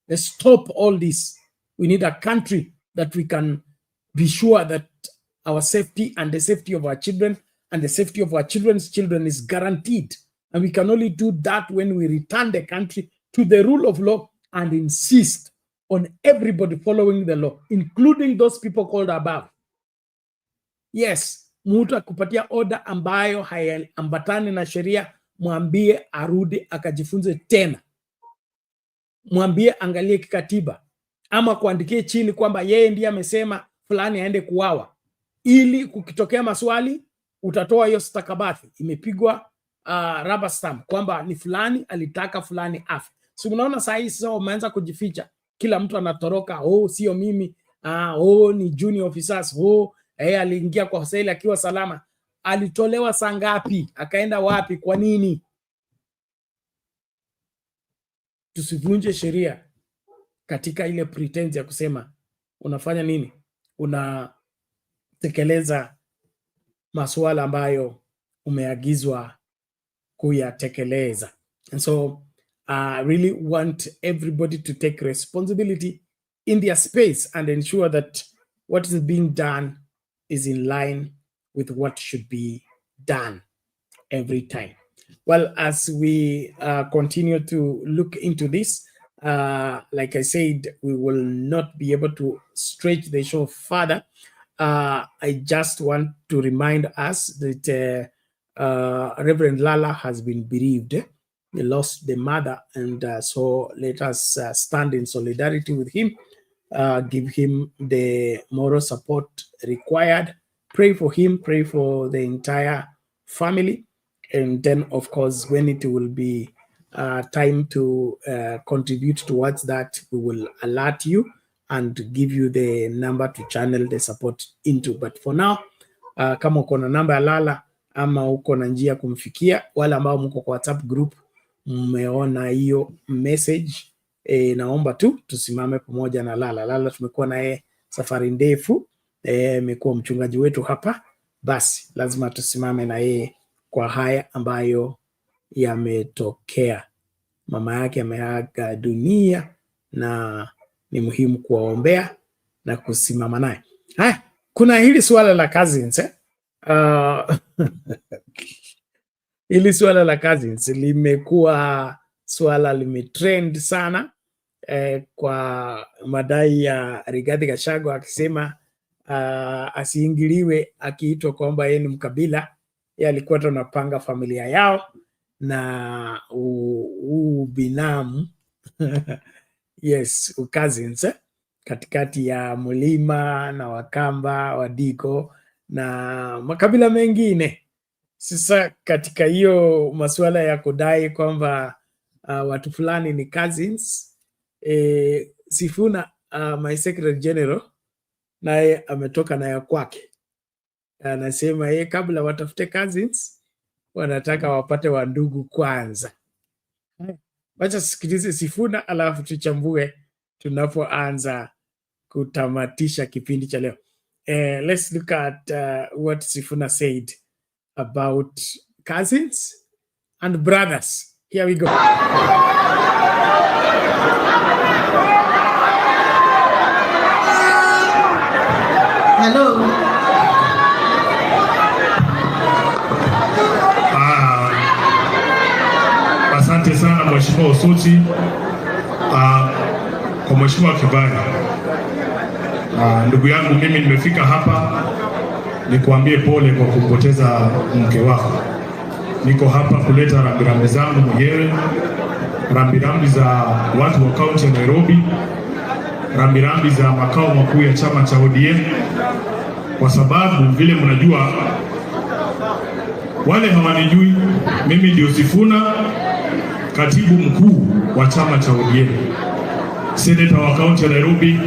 Speaker 2: Let's stop all this. We need a country that we can be sure that our safety and the safety of our children and the safety of our children's children is guaranteed. And we can only do that when we return the country to the rule of law and insist on everybody following the law, including those people called above. Yes, mtu akupatia order ambayo haiambatani na sheria, mwambie arudi akajifunze tena. Mwambie angalie kikatiba, ama kuandikie chini kwamba yeye ndiye amesema fulani aende kuuawa, ili kukitokea maswali utatoa hiyo stakabadhi imepigwa rubber stamp kwamba ni fulani alitaka fulani afe. So unaona saa hii sasa wameanza kujificha, kila mtu anatoroka, sio mimi, ni junior officers, aliingia kwa hoseli akiwa salama. Alitolewa saa ngapi? Akaenda wapi? Kwa nini? Tusivunje sheria katika ile pretense ya kusema unafanya nini, unatekeleza masuala ambayo umeagizwa kuyatekeleza. And so I really want everybody to take responsibility in their space and ensure that what is being done is in line with what should be done every time. Well, as we continue to look into this, like I said, we will not be able to stretch the show further. I just want to remind us that Reverend Lala has been bereaved. He lost the mother, and so let us stand in solidarity with him give him the moral support required. Pray for him, pray for the entire family. And then, of course, when it will be time to contribute towards that, we will alert you and give you the number to channel the support into. But for now, kama uko na namba ya Lala ama uko na njia kumfikia, wala ambao mko kwa WhatsApp group, mmeona hiyo message, naomba tu tusimame pamoja na Lala. Lala tumekuwa naye safari ndefu, amekuwa mchungaji wetu hapa, basi lazima tusimame na yeye kwa haya ambayo yametokea. Mama yake ameaga dunia na ni muhimu kuwaombea na kusimama naye. Haya, kuna hili swala la cousins hili swala la cousins limekuwa swala limetrend sana kwa madai ya Rigathi Gachagua akisema asiingiliwe, akiitwa kwamba yeye ni mkabila. Yeye alikuwa tunapanga familia yao na binamu yes, cousins katikati ya Mlima na Wakamba, Wadiko na makabila mengine. Sasa katika hiyo masuala ya kudai kwamba watu fulani ni cousins, Sifuna my Secretary General naye ametoka na ya kwake, anasema yeye kabla watafute cousins wanataka wapate wandugu kwanza. Wacha sikilize Sifuna alafu tuchambue tunapoanza kutamatisha kipindi cha leo. Let's look at what Sifuna said about cousins and brothers. Here we go.
Speaker 11: Hello.
Speaker 3: Asante sana Mheshimiwa Osoti. Kwa Mheshimiwa Kibali, ndugu yangu, mimi nimefika hapa nikuambie pole kwa kupoteza mke wako. Niko hapa kuleta rambirambi zangu mwenyewe, rambirambi za watu wa kaunti ya Nairobi, rambirambi za makao makuu ya chama cha ODM, kwa sababu vile mnajua, wale hawanijui, mimi ndio Sifuna, katibu mkuu wa chama cha ODM, seneta wa kaunti ya Nairobi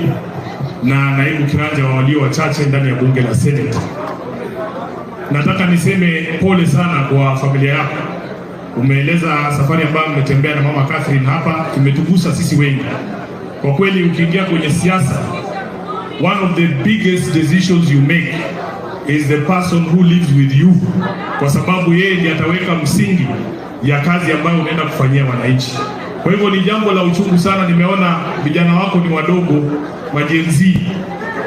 Speaker 3: na naibu kiranja wa walio wachache ndani ya bunge la Senate. Nataka niseme pole sana kwa familia yako. Umeeleza safari ambayo mmetembea na mama Catherine hapa, imetugusa sisi wengi. Kwa kweli ukiingia kwenye siasa, one of the biggest decisions you make is the person who lives with you, kwa sababu yeye ndiye ataweka msingi ya kazi ambayo unaenda kufanyia wananchi. Kwa hivyo ni jambo la uchungu sana. Nimeona vijana wako ni wadogo, majenzi.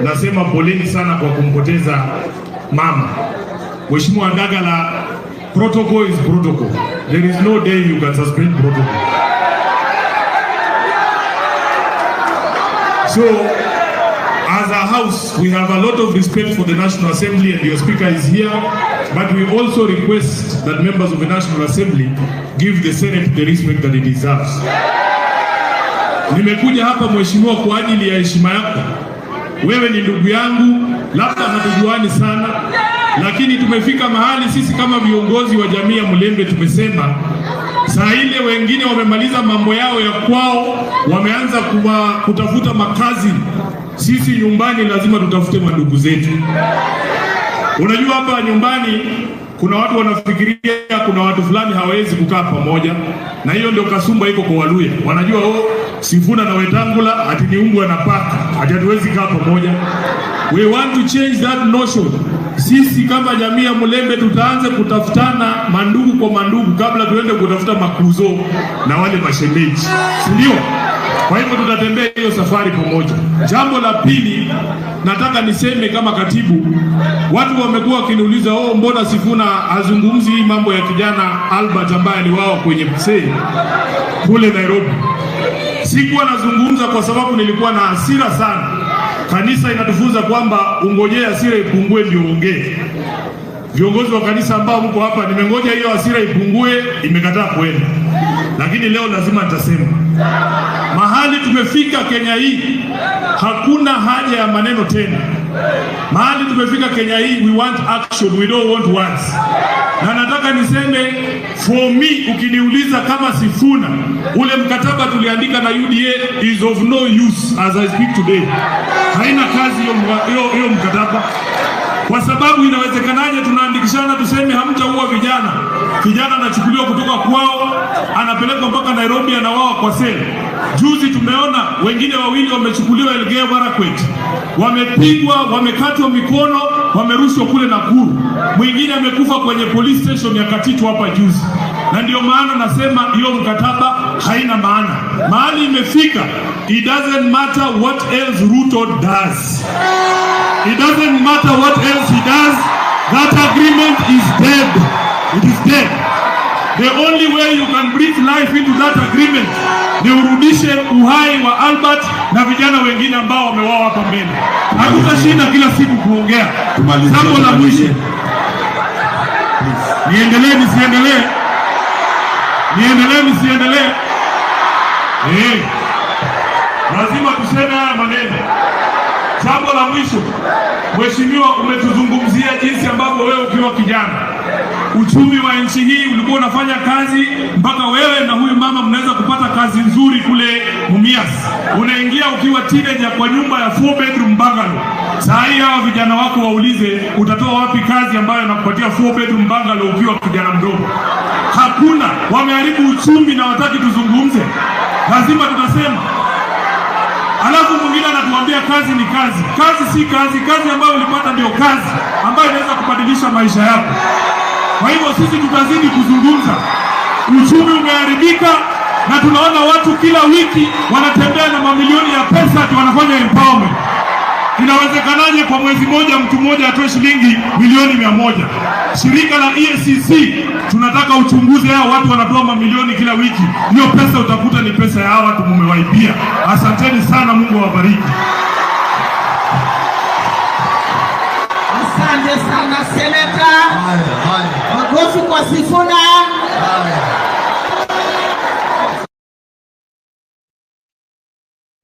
Speaker 3: Nasema poleni sana kwa kumpoteza mama. Mheshimiwa Ndagala, protocol is protocol. There is no day you can suspend protocol. So, as a house, we have a lot of respect for the National Assembly, and your speaker is here, but we also request that members of the National Assembly give the Senate the respect that it deserves. Nimekuja hapa Mheshimiwa kwa ajili ya heshima yako. Wewe ni ndugu yangu, labda hatujuani sana, lakini tumefika mahali sisi kama viongozi wa jamii ya Mlembe tumesema saa ile wengine wamemaliza mambo yao ya kwao, wameanza kutafuta makazi. Sisi nyumbani lazima tutafute mandugu zetu. Unajua hapa nyumbani kuna watu wanafikiria kuna watu fulani hawezi kukaa pamoja, na hiyo ndio kasumba iko kwa Waluya. Wanajua Sifuna na Wetangula ati ni umbwa na paka, ati hatuwezi kaa pamoja. We want to change that notion. Sisi kama jamii ya Mlembe tutaanza kutafutana mandugu kwa mandugu kabla tuende kutafuta makuzo na wale mashemeji, ndio? Kwa hivyo tutatembea hiyo safari pamoja. Jambo la pili, nataka niseme kama katibu, watu wamekuwa wakiniuliza mbona Sifuna azungumzi hii mambo ya kijana Albert ambaye aliwao kwenye msee kule Nairobi. Sikuwa nazungumza kwa sababu nilikuwa na hasira sana. Kanisa inatufunza kwamba ungojea hasira ipungue ndio ongee. Viongozi wa kanisa ambao mko hapa, nimengoja hiyo hasira ipungue, imekataa kwenda. lakini leo lazima nitasema. Mahali tumefika Kenya hii, hakuna haja ya maneno tena. Mahali tumefika Kenya hii, we want action, we don't want words. Na nataka niseme, for me, ukiniuliza kama Sifuna, ule mkataba tuliandika na UDA is of no use as I speak today. Haina kazi hiyo mkataba. Kwa sababu inawezekanaje tunaandikishana tuseme hamtaua vijana. Kijana anachukuliwa kutoka kwao, anapelekwa mpaka Nairobi, anawawa kwa seli. Juzi tumeona wengine wawili wamechukuliwa Elgeyo Marakwet. Wamepigwa, wamekatwa mikono, wamerushwa kule Nakuru. Mwingine amekufa kwenye police station ya Katitu hapa juzi. Na ndio maana nasema hiyo mkataba haina maana. Mahali imefika, it doesn't matter what else Ruto does. It doesn't matter what else he does. That agreement is dead. It is dead. The only way you can breathe life into that agreement ni urudishe uhai wa Albert na vijana wengine ambao wameuawa hapa mbele. Hatutashinda kila siku kuongea. Jambo la mwisho. Niendelee nisiendelee? Niendelee nisiendelee? Lazima tuseme haya maneno. Jambo la mwisho, Mheshimiwa, umetuzungumzia jinsi ambavyo wewe ukiwa kijana, uchumi wa nchi hii ulikuwa unafanya kazi mpaka wewe na huyu mama mnaweza kupata kazi nzuri kule Mumias. Unaingia ukiwa teenager kwa nyumba ya 4 bedroom bungalow. Saa hii hawa vijana wako waulize utatoa wapi kazi ambayo inakupatia 4 bedroom bungalow ukiwa kijana mdogo? Hakuna. Wameharibu uchumi na wataki tuzungumze. Lazima tutasema. Alafu mwingine anatuambia kazi ni kazi. Kazi si kazi. Kazi ambayo ulipata ndio kazi ambayo inaweza kubadilisha maisha yako. Kwa hivyo sisi tutazidi kuzungumza. Uchumi umeharibika na tunaona watu kila wiki wanatembea na mamilioni ya pesa ati wanafanya empowerment. Inawezekanaje kwa mwezi moja mtu mmoja atoe shilingi milioni 100? Shirika la EACC tunataka uchunguzi hao watu wanatoa mamilioni kila wiki. Hiyo pesa utakuta ni pesa ya hao watu mumewaibia. Asanteni sana, Mungu awabariki.
Speaker 11: Asante sana Seneta. Makofi kwa Sifuna.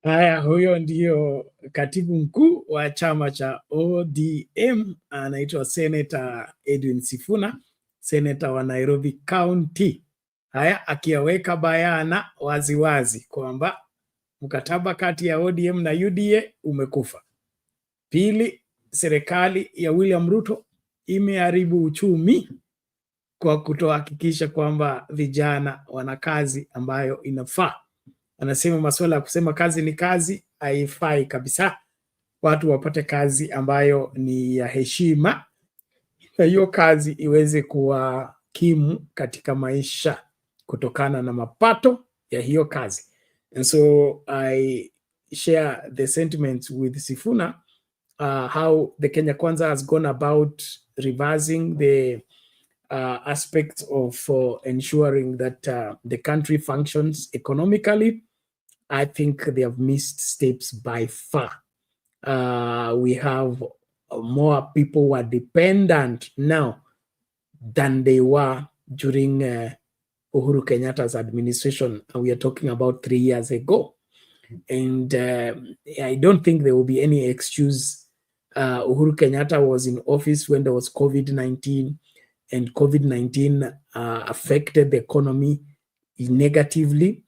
Speaker 2: Haya, huyo ndio katibu mkuu wa chama cha ODM, anaitwa Senator Edwin Sifuna, Senator wa Nairobi County. Haya, akiaweka bayana waziwazi kwamba mkataba kati ya ODM na UDA umekufa. Pili, serikali ya William Ruto imeharibu uchumi kwa kutohakikisha kwamba vijana wana kazi ambayo inafaa. Anasema masuala ya kusema kazi ni kazi haifai kabisa. Watu wapate kazi ambayo ni ya heshima, na hiyo kazi iweze kuwakimu katika maisha kutokana na mapato ya hiyo kazi. And so I share the sentiments with Sifuna, how the Kenya Kwanza has gone about reversing the aspects of ensuring that the country functions economically. I think they have missed steps by far. We have more people who are dependent now than they were during Uhuru Kenyatta's administration. And we are talking about 3 years ago. And I don't think there will be any excuse. Uhuru Kenyatta was in office when there was COVID-19, and COVID-19 affected the economy negatively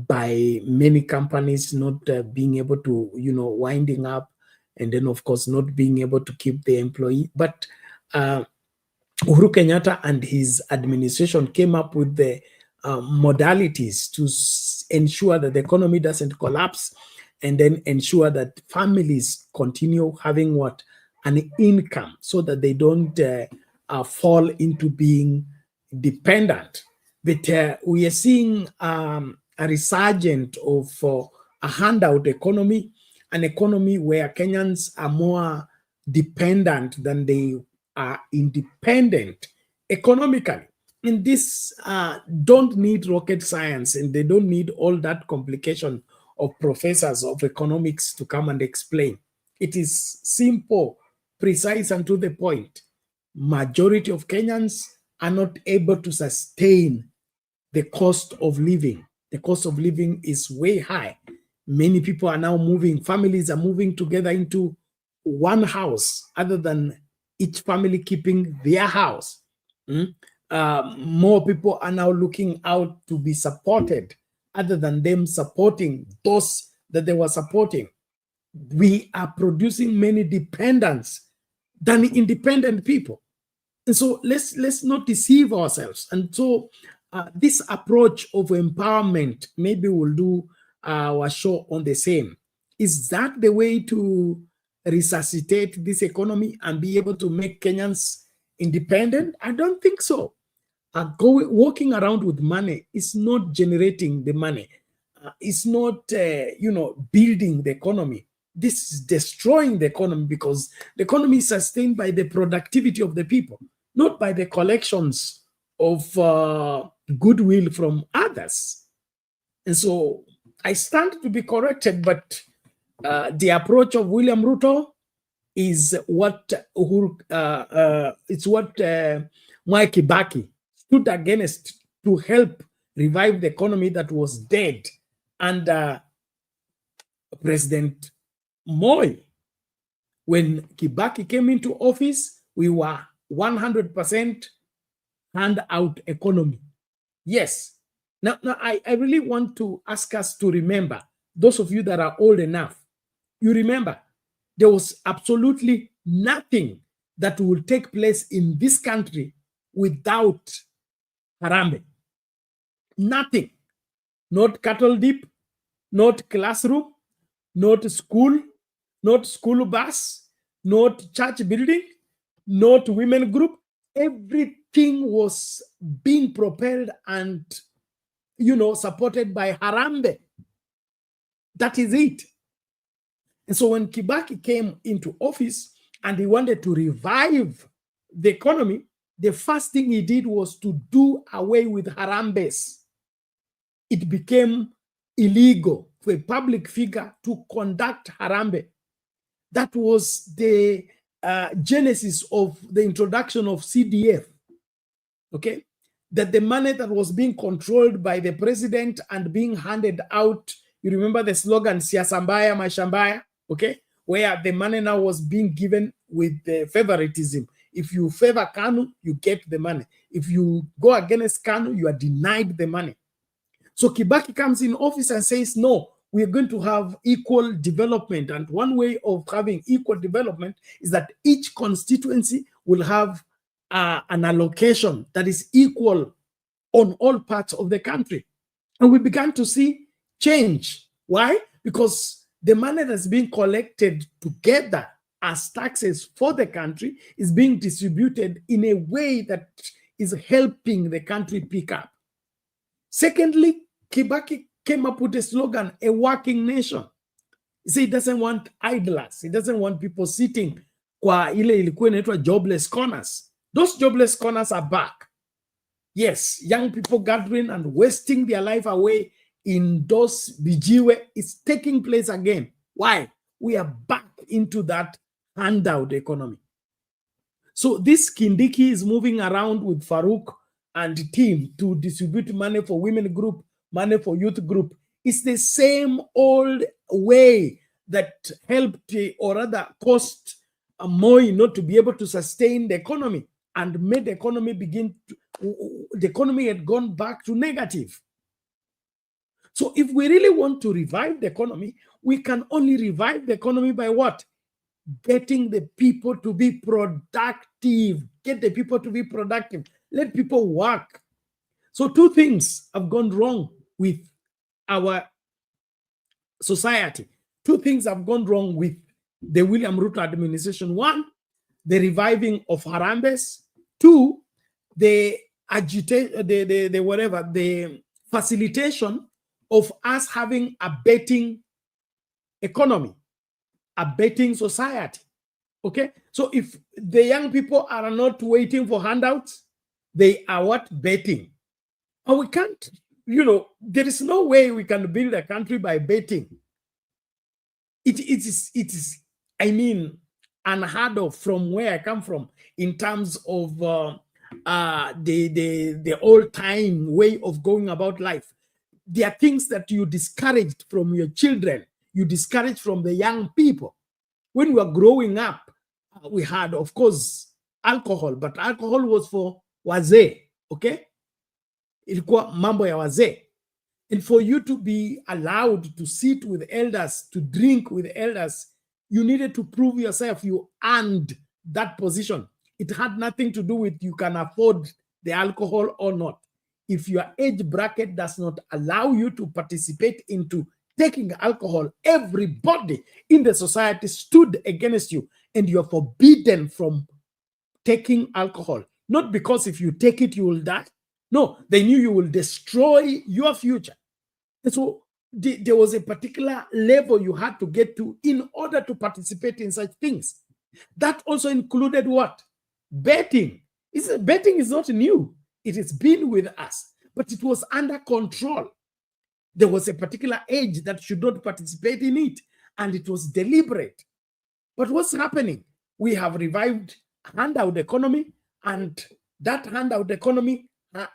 Speaker 2: by many companies not being able to, winding up, and then of course not being able to keep the employee. But Uhuru Kenyatta and his administration came up with the modalities to ensure that the economy doesn't collapse, and then ensure that families continue having an income, so that they don't fall into being dependent. But we are seeing a resurgence of a handout economy, an economy where Kenyans are more dependent than they are independent economically. And this don't need rocket science, and they don't need all that complication of professors of economics to come and explain. It is simple, precise, and to the point. Majority of Kenyans are not able to sustain the cost of living. The cost of living is way high. Many people are now moving, families are moving together into one house other than each family keeping their house. More people are now looking out to be supported other than them supporting those that they were supporting. We are producing many dependents than independent people. And so let's not deceive ourselves. And so this approach of empowerment, maybe we'll do our show on the same. Is that the way to resuscitate this economy and be able to make Kenyans independent? I don't think so. Walking around with money is not generating the money. It's not, building the economy. This is destroying the economy, because the economy is sustained by the productivity of the people, not by the collections of goodwill from others. And so I stand to be corrected, but the approach of William Ruto is what Mwai Kibaki stood against to help revive the economy that was dead under President Moi. When Kibaki came into office, we were 100% handout economy. Yes. Now I really want to ask us to remember, those of you that are old enough, you remember there was absolutely nothing that will take place in this country without Harambe. Nothing. Not cattle dip, not classroom, not school bus, not church building, not women group. Everything was being propelled and, supported by Harambe. That is it. And so when Kibaki came into office and he wanted to revive the economy, the first thing he did was to do away with Harambes. It became illegal for a public figure to conduct Harambe. That was the genesis of the introduction of CDF. Okay? That the money that was being controlled by the president and being handed out, you remember the slogan, Siasambaya Mashambaya, okay? Where the money now was being given with the favoritism. If you favor KANU, you get the money. If you go against KANU, you are denied the money. So Kibaki comes in office and says, no, we are going to have equal development. And one way of having equal development is that each constituency will have an allocation that is equal on all parts of the country. And we began to see change. Why? Because the money that's being collected together as taxes for the country is being distributed in a way that is helping the country pick up. Secondly, Kibaki came up with a slogan, a working nation. He said he doesn't want idlers. He doesn't want people sitting kwa ile ilikuwa inaitwa jobless corners. Those jobless corners are back. Yes, young people gathering and wasting their life away in those bijiwe is taking place again. Why? We are back into that handout economy. So this Kindiki is moving around with Farouk and the team to distribute money for women group, money for youth group. It's the same old way that helped, or rather cost Moi not to be able to sustain the economy and made the economy the economy had gone back to negative. So if we really want to revive the economy, we can only revive the economy by what? Getting the people to be productive. Get the people to be productive. Let people work. So two things have gone wrong with our society. Two things have gone wrong with the William Ruto administration. One, the reviving of Harambes. Two, the facilitation of us having a betting economy, a betting society. Okay, so if the young people are not waiting for handouts, they are what? Betting. And we can't, there is no way we can build a country by betting. It is, I mean, unheard of from where I come from in terms of the old-time way of going about life. There are things that you discouraged from your children, you discouraged from the young people. When we were growing up, we had, of course, alcohol, but alcohol was for wazee, okay? Ilikuwa mambo ya wazee. And for you to be allowed to sit with elders, to drink with elders, you needed to prove yourself. You earned that position. It had nothing to do with you can afford the alcohol or not. If your age bracket does not allow you to participate into taking alcohol, everybody in the society stood against you, and you're forbidden from taking alcohol. Not because if you take it, you will die. No, they knew you will destroy your future. And so there was a particular level you had to get to in order to participate in such things. That also included what? Betting. Betting is not new. It has been with us, but it was under control. There was a particular age that should not participate in it, and it was deliberate. But what's happening? We have revived handout economy, and that handout economy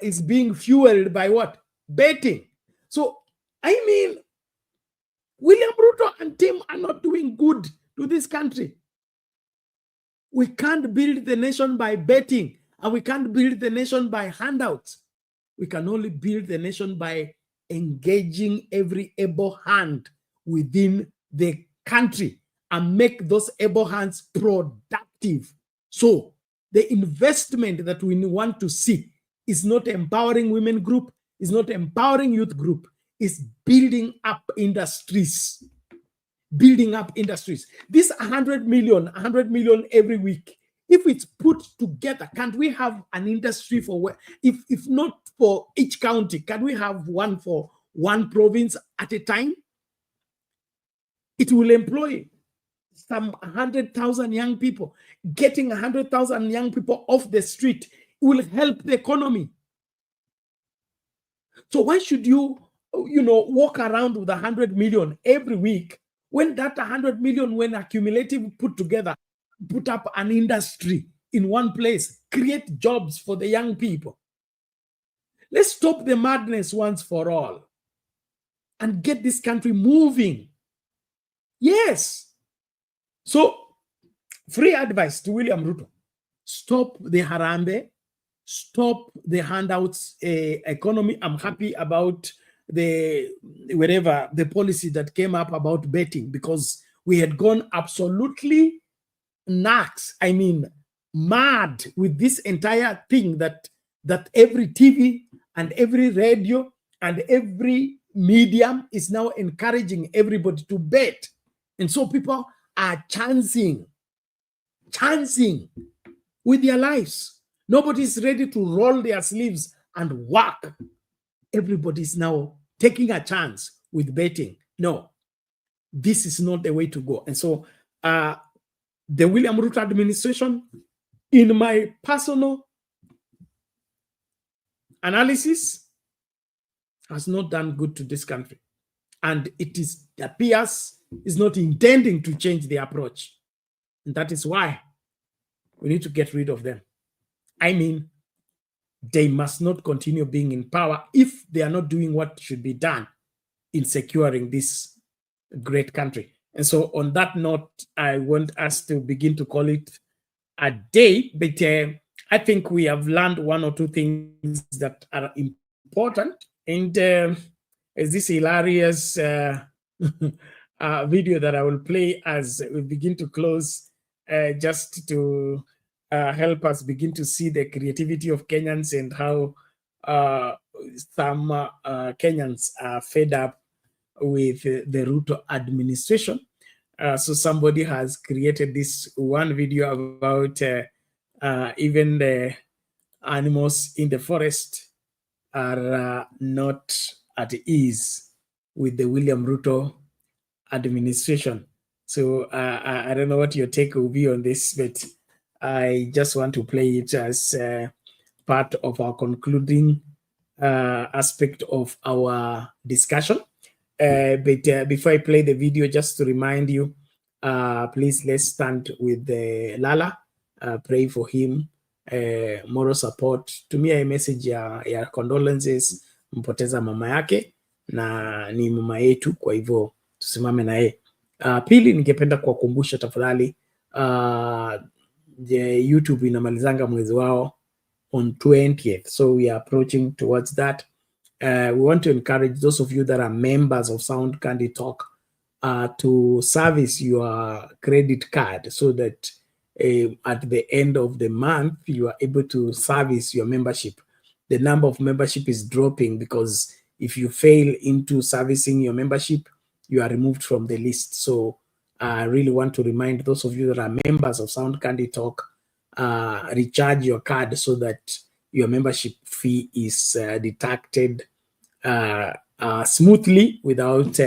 Speaker 2: is being fueled by what? Betting. So, I mean, William Ruto and team are not doing good to this country. We can't build the nation by betting, and we can't build the nation by handouts. We can only build the nation by engaging every able hand within the country and make those able hands productive. So the investment that we want to see is not empowering women group, is not empowering youth group, is building up industries. Building up industries. This 100 million every week, if it's put together, can't we have an industry for, if not for each county, can we have one for one province at a time? It will employ some 100,000 young people. Getting 100,000 young people off the street will help the economy. So why should you walk around with 100 million every week when that 100 million, when accumulative put together, put up an industry in one place, create jobs for the young people? Let's stop the madness once for all and get this country moving. Yes. So, free advice to William Ruto. Stop the harambe. Stop the handouts economy. I'm happy about the policy that came up about betting, because we had gone absolutely nuts. I mean, mad with this entire thing that every TV and every radio and every medium is now encouraging everybody to bet. And so people are chancing with their lives. Nobody's ready to roll their sleeves and work. Everybody's now taking a chance with betting. No, this is not the way to go. And so the William Ruto administration, in my personal analysis, has not done good to this country. And it appears is not intending to change the approach. And that is why we need to get rid of them. I mean, they must not continue being in power if they are not doing what should be done in securing this great country. And so on that note, I want us to begin to call it a day, but I think we have learned one or two things that are important. And is this hilarious video that I will play as we begin to close, just to help us begin to see the creativity of Kenyans and how some Kenyans are fed up with the Ruto administration. So somebody has created this one video about even the animals in the forest are not at ease with the William Ruto administration. So I don't know what your take will be on this, but I just want to play it as part of our concluding aspect of our discussion. But before I play the video, just to remind you, please let's stand with Lala, pray for him moral support. Tumia a message ya condolences, mpoteza mama yake na ni mama yetu, kwa hivyo tusimame na yeye. Pili, ningependa kuwakumbusha tafadhali, YouTube inamalizanga mwezi wao on 20th, so we are approaching towards that. We want to encourage those of you that are members of Sound Candy Talk to service your credit card so that at the end of the month you are able to service your membership. The number of membership is dropping because if you fail into servicing your membership, you are removed from the list. So I really want to remind those of you that are members of Sound Candy Talk, recharge your card so that your membership fee is deducted smoothly without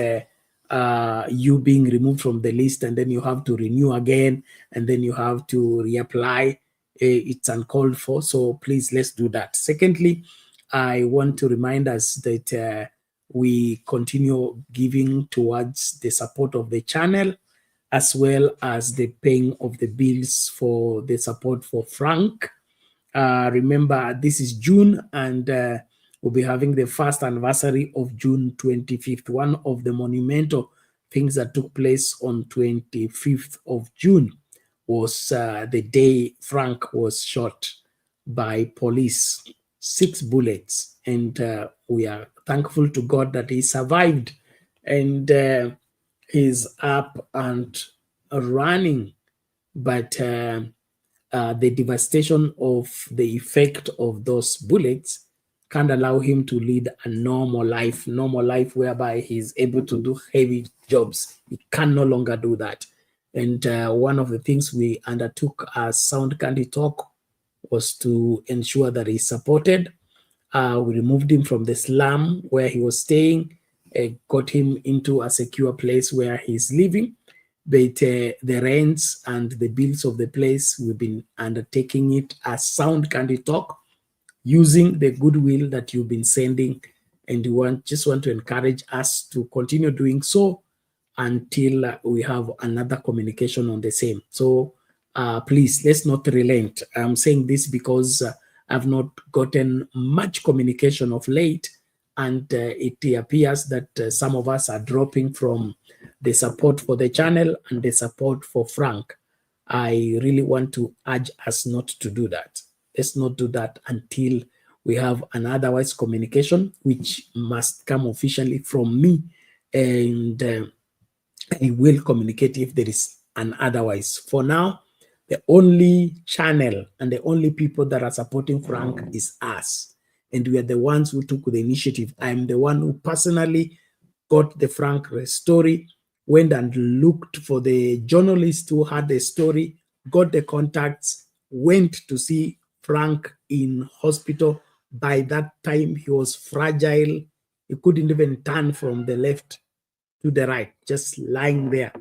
Speaker 2: you being removed from the list, and then you have to renew again, and then you have to reapply. It's uncalled for, so please, let's do that. Secondly, I want to remind us that we continue giving towards the support of the channel, as well as the paying of the bills for the support for Frank. Remember, this is June, and we'll be having the first anniversary of June 25th. One of the monumental things that took place on 25th of June was the day Frank was shot by police, 6 bullets. And we are thankful to God that he survived, and he's up and running. But the devastation of the effect of those bullets can't allow him to lead a normal life whereby he's able to do heavy jobs. He can no longer do that. And one of the things we undertook as Sound Candy Talk was to ensure that he's supported. We removed him from the slum where he was staying, got him into a secure place where he's living. But the rents and the bills of the place, we've been undertaking it as Sound Candy Talk, using the goodwill that you've been sending, and we just want to encourage us to continue doing so until we have another communication on the same. So please, let's not relent. I'm saying this because I've not gotten much communication of late, and it appears that some of us are dropping from the support for the channel and the support for Frank. I really want to urge us not to do that. Let's not do that until we have an otherwise communication, which must come officially from me, and I will communicate if there is an otherwise. For now, the only channel and the only people that are supporting Frank is us, and we are the ones who took the initiative. I'm the one who personally got the Frank story, went and looked for the journalist who had the story, got the contacts, went to see Frank in hospital. By that time, he was fragile. He couldn't even turn from the left to the right, just lying there.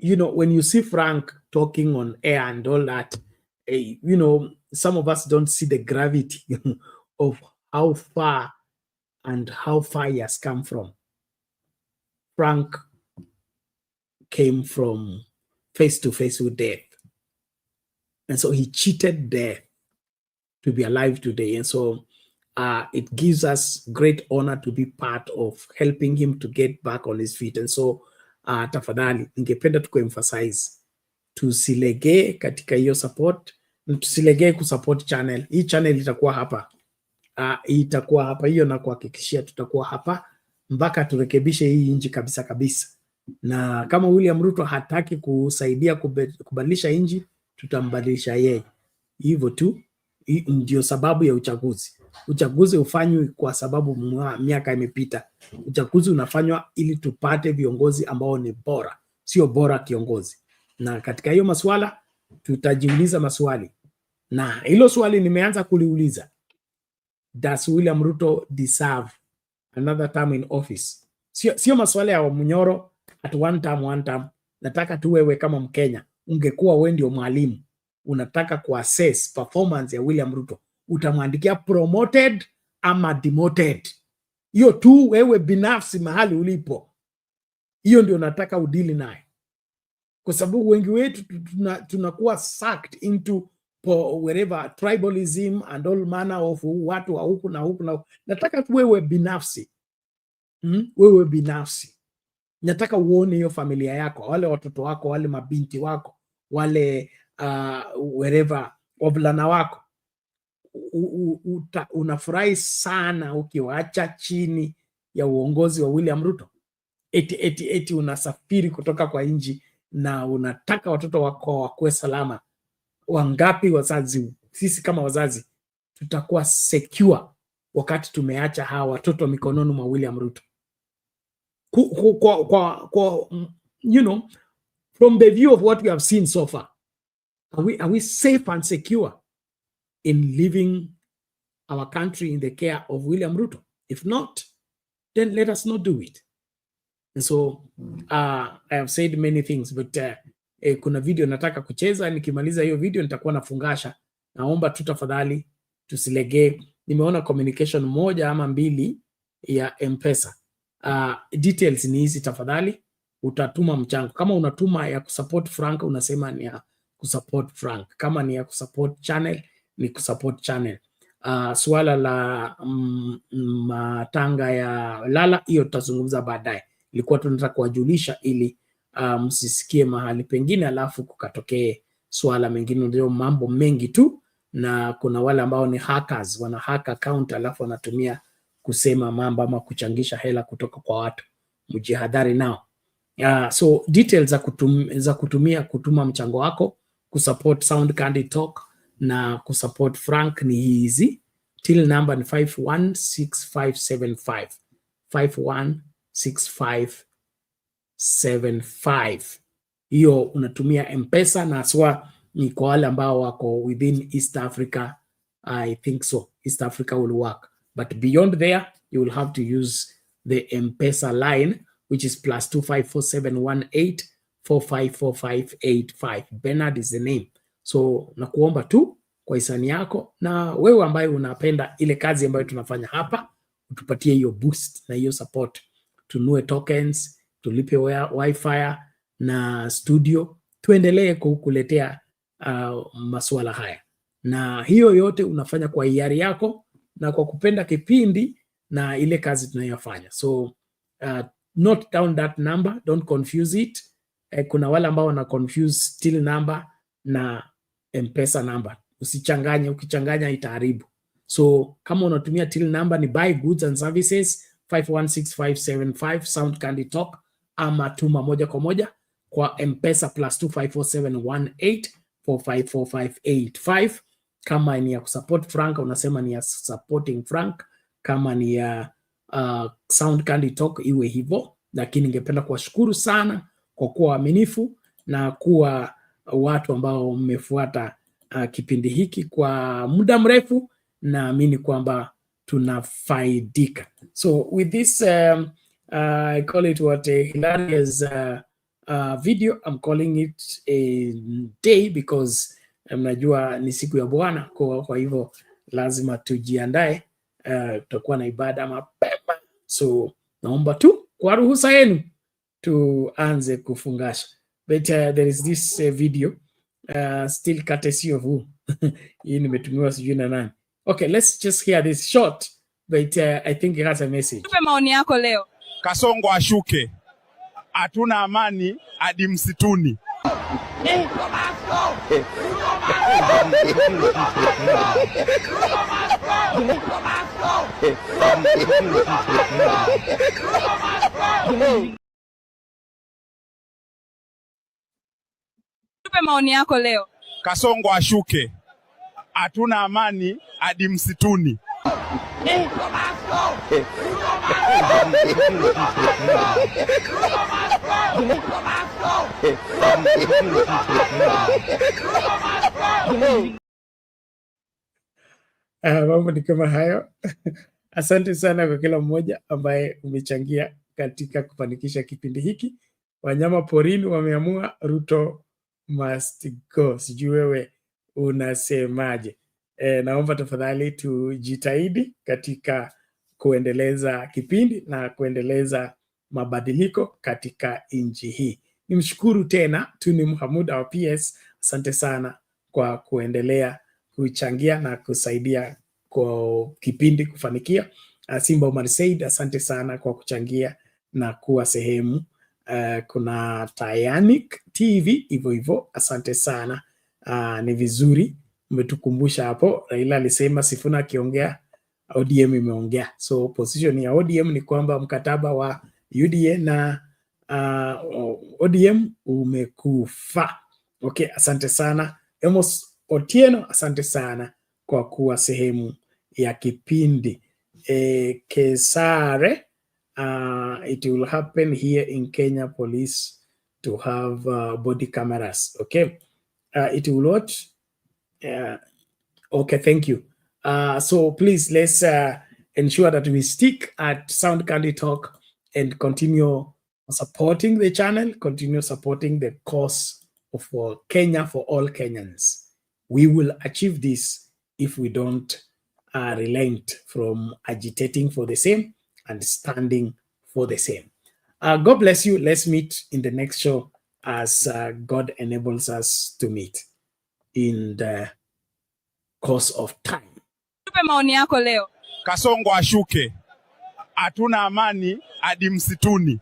Speaker 2: You know, when you see Frank talking on air and all that, you know, some of us don't see the gravity of how far he has come from. Frank came from face to face with death. And so he cheated death to be alive today. And so it gives us great honor to be part of helping him to get back on his feet. And so tafadhali, ningependa tukuemphasize, tusilegee katika hiyo support, tusilegee kusupport channel. Hii channel itakuwa hapa. Itakuwa hapa, hiyo na kuhakikishia tutakuwa hapa mpaka turekebishe hii nchi kabisa kabisa. Na kama William Ruto hataki kusaidia kubadilisha nchi, tutambadilisha yeye. Hivyo tu, ndio sababu ya uchaguzi. Uchaguzi hufanywi kwa sababu miaka imepita. Uchaguzi unafanywa ili tupate viongozi ambao ni bora, sio bora kiongozi. Na katika hiyo maswala tutajiuliza maswali. Na hilo swali nimeanza kuliuliza. Does William Ruto deserve another term in office? Sio maswala ya Munyoro at one term. Nataka tu wewe kama Mkenya, ungekuwa wewe ndio mwalimu, unataka kuassess performance ya William Ruto, utamwandikia promoted ama demoted? Hiyo tu wewe binafsi mahali ulipo, hiyo ndio nataka udili naye. kwa sababu wengi wetu tunakuwa sucked into wherever tribalism and all manner of watu wa huku na huku na. Nataka tu wewe binafsi, wewe binafsi, nataka uone hiyo familia yako, wale watoto wako, wale mabinti wako, wale wherever wavulana wako, unafurahi sana ukiwaacha chini ya uongozi wa William Ruto. Eti unasafiri kutoka kwa nchi na unataka watoto wako wakuwe salama. Wangapi wazazi, sisi kama wazazi, tutakuwa secure wakati tumeacha hawa watoto mikononi mwa William Ruto? You know, from the view of what we have seen so far, are we safe and secure in leaving our country in the care of William Ruto? If not, then let us not do it. And so I have said many things, but kuna video nataka kucheza. Nikimaliza hiyo video nitakuwa nafungasha. Naomba tu tafadhali tusilegee. Nimeona communication moja ama mbili ya M-Pesa. Details ni hizi tafadhali. Utatuma mchango. Kama unatuma ya kusupport Frank, unasema ni ya kusupport Frank. Kama ni ya kusupport channel, ni kusupport channel. Swala la matanga ya Lala, hiyo tutazungumza baadaye. Ilikuwa tunataka kuwajulisha ili msisikie mahali pengine alafu kukatokee swala mengine. Ndio mambo mengi tu, na kuna wale ambao ni hackers, wana hack account alafu wanatumia kusema mambo ama kuchangisha hela kutoka kwa watu. Mjihadhari nao. So details za kutuma mchango wako kusupport Sound Candy Talk na kusupport Frank ni hizi. Till number ni 516575 516575. Hiyo unatumia M-Pesa, na aswa ni kwa wale ambao wako within East Africa. I think so East Africa will work, but beyond there you will have to use the M-Pesa line, which is +2547184545585. Bernard is the name. So nakuomba tu kwa hisani yako, na wewe ambaye unapenda ile kazi ambayo tunafanya hapa, utupatie hiyo boost na hiyo support. Tunue tokens, tulipe wifi na studio, tuendelee kukuletea masuala haya. Na hiyo yote unafanya kwa hiari yako na kwa kupenda kipindi na ile kazi tunayofanya. So note down that number, don't confuse it. Kuna wale ambao wana confuse till number na M-Pesa number. Usichanganye, ukichanganya itaharibu. So kama unatumia till number ni buy goods and services 516575 Sound Candy Talk, ama tuma moja kwa moja kwa M-Pesa +2547184545585. Kama ni ya kusupport Frank, unasema ni ya supporting Frank. Kama ni ya Sound Candy Talk, iwe hivyo. Lakini ningependa kuwashukuru sana kwa kuwa waaminifu na kuwa watu ambao mmefuata kipindi hiki kwa muda mrefu. Naamini kwamba tunafaidika. So with this I call it what a hilarious video. I'm calling it a day because mnajua ni siku ya Bwana, kwa hivyo lazima tujiandae. Tutakuwa na ibada mapema. So naomba tu kwa ruhusa yenu tuanze kufungasha. But there is this video still courtesy of who? Hii nimetumiwa sijui na nani. Okay, let's just hear this short, but I think it has a message.
Speaker 12: Tupe maoni yako leo.
Speaker 13: Kasongo ashuke. Hatuna amani hadi msituni.
Speaker 12: Tupe maoni yako leo.
Speaker 13: Kasongo ashuke. Hatuna amani hadi msituni.
Speaker 2: Mambo ni kama hayo. Asante sana kwa kila mmoja ambaye umechangia katika kufanikisha kipindi hiki. Wanyama porini wameamua Ruto must go. Sijui wewe unasemaje? Naomba tafadhali tujitahidi katika kuendeleza kipindi na kuendeleza mabadiliko katika nchi hii. nimshukuru tena Tuni Muhammad wa PS, asante sana kwa kuendelea kuchangia na kusaidia kwa kipindi kufanikia. Simba Omar Said, asante sana kwa kuchangia na kuwa sehemu. Kuna Tayanic TV hivyo, asante sana. Ni vizuri umetukumbusha hapo. Raila alisema Sifuna akiongea ODM imeongea. So position ya ODM ni kwamba mkataba wa UDA na ODM umekufa. Okay, asante sana. Amos Otieno, asante sana kwa kuwa sehemu ya kipindi. Kesare, it will happen here in Kenya police to have body cameras. Okay, it will what? Okay, thank you. So please, let's ensure that we stick at Sound Candy Talk and continue supporting the channel, continue supporting the cause of Kenya for all Kenyans. We will achieve this if we don't relent from agitating for the same and standing for the same. God bless you. Let's meet in the next show as God enables us to meet in the course of time.
Speaker 12: Tupe maoni yako leo.
Speaker 13: Kasongo ashuke. Hatuna amani hadi msituni.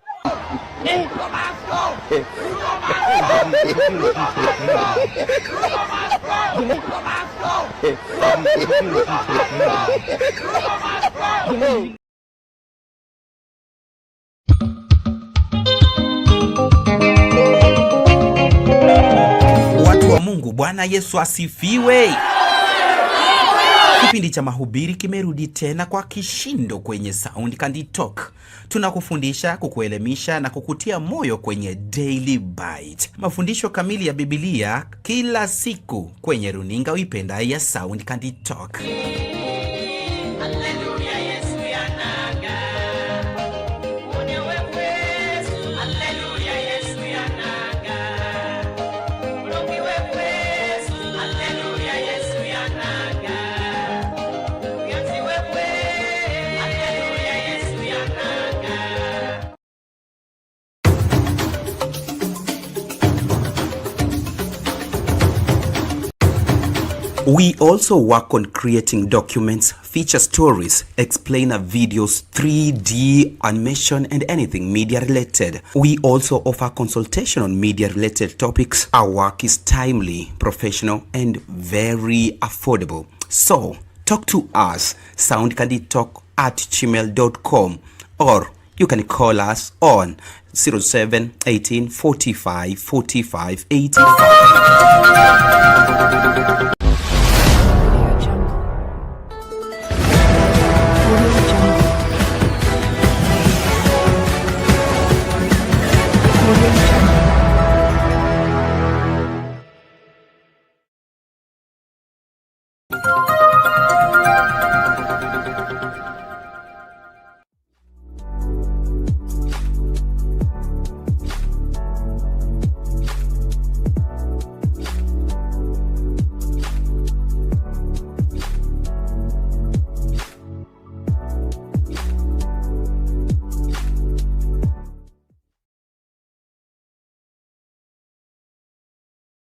Speaker 1: Watu wa Mungu, Bwana Yesu asifiwe. Kipindi cha mahubiri kimerudi tena kwa kishindo kwenye Sound Candy Talk. Tunakufundisha, kukuelimisha na kukutia moyo kwenye Daily Bite. Mafundisho kamili ya Biblia kila siku kwenye runinga uipenda ya Sound Candy Talk. We also work on creating documents, feature stories, explainer videos, 3D, animation, and anything media related. We also offer consultation on media related topics. Our work is timely, professional, and very affordable. So, talk to us, soundcandytalk@gmail.com, or you can call us on 07 18 45 45 85.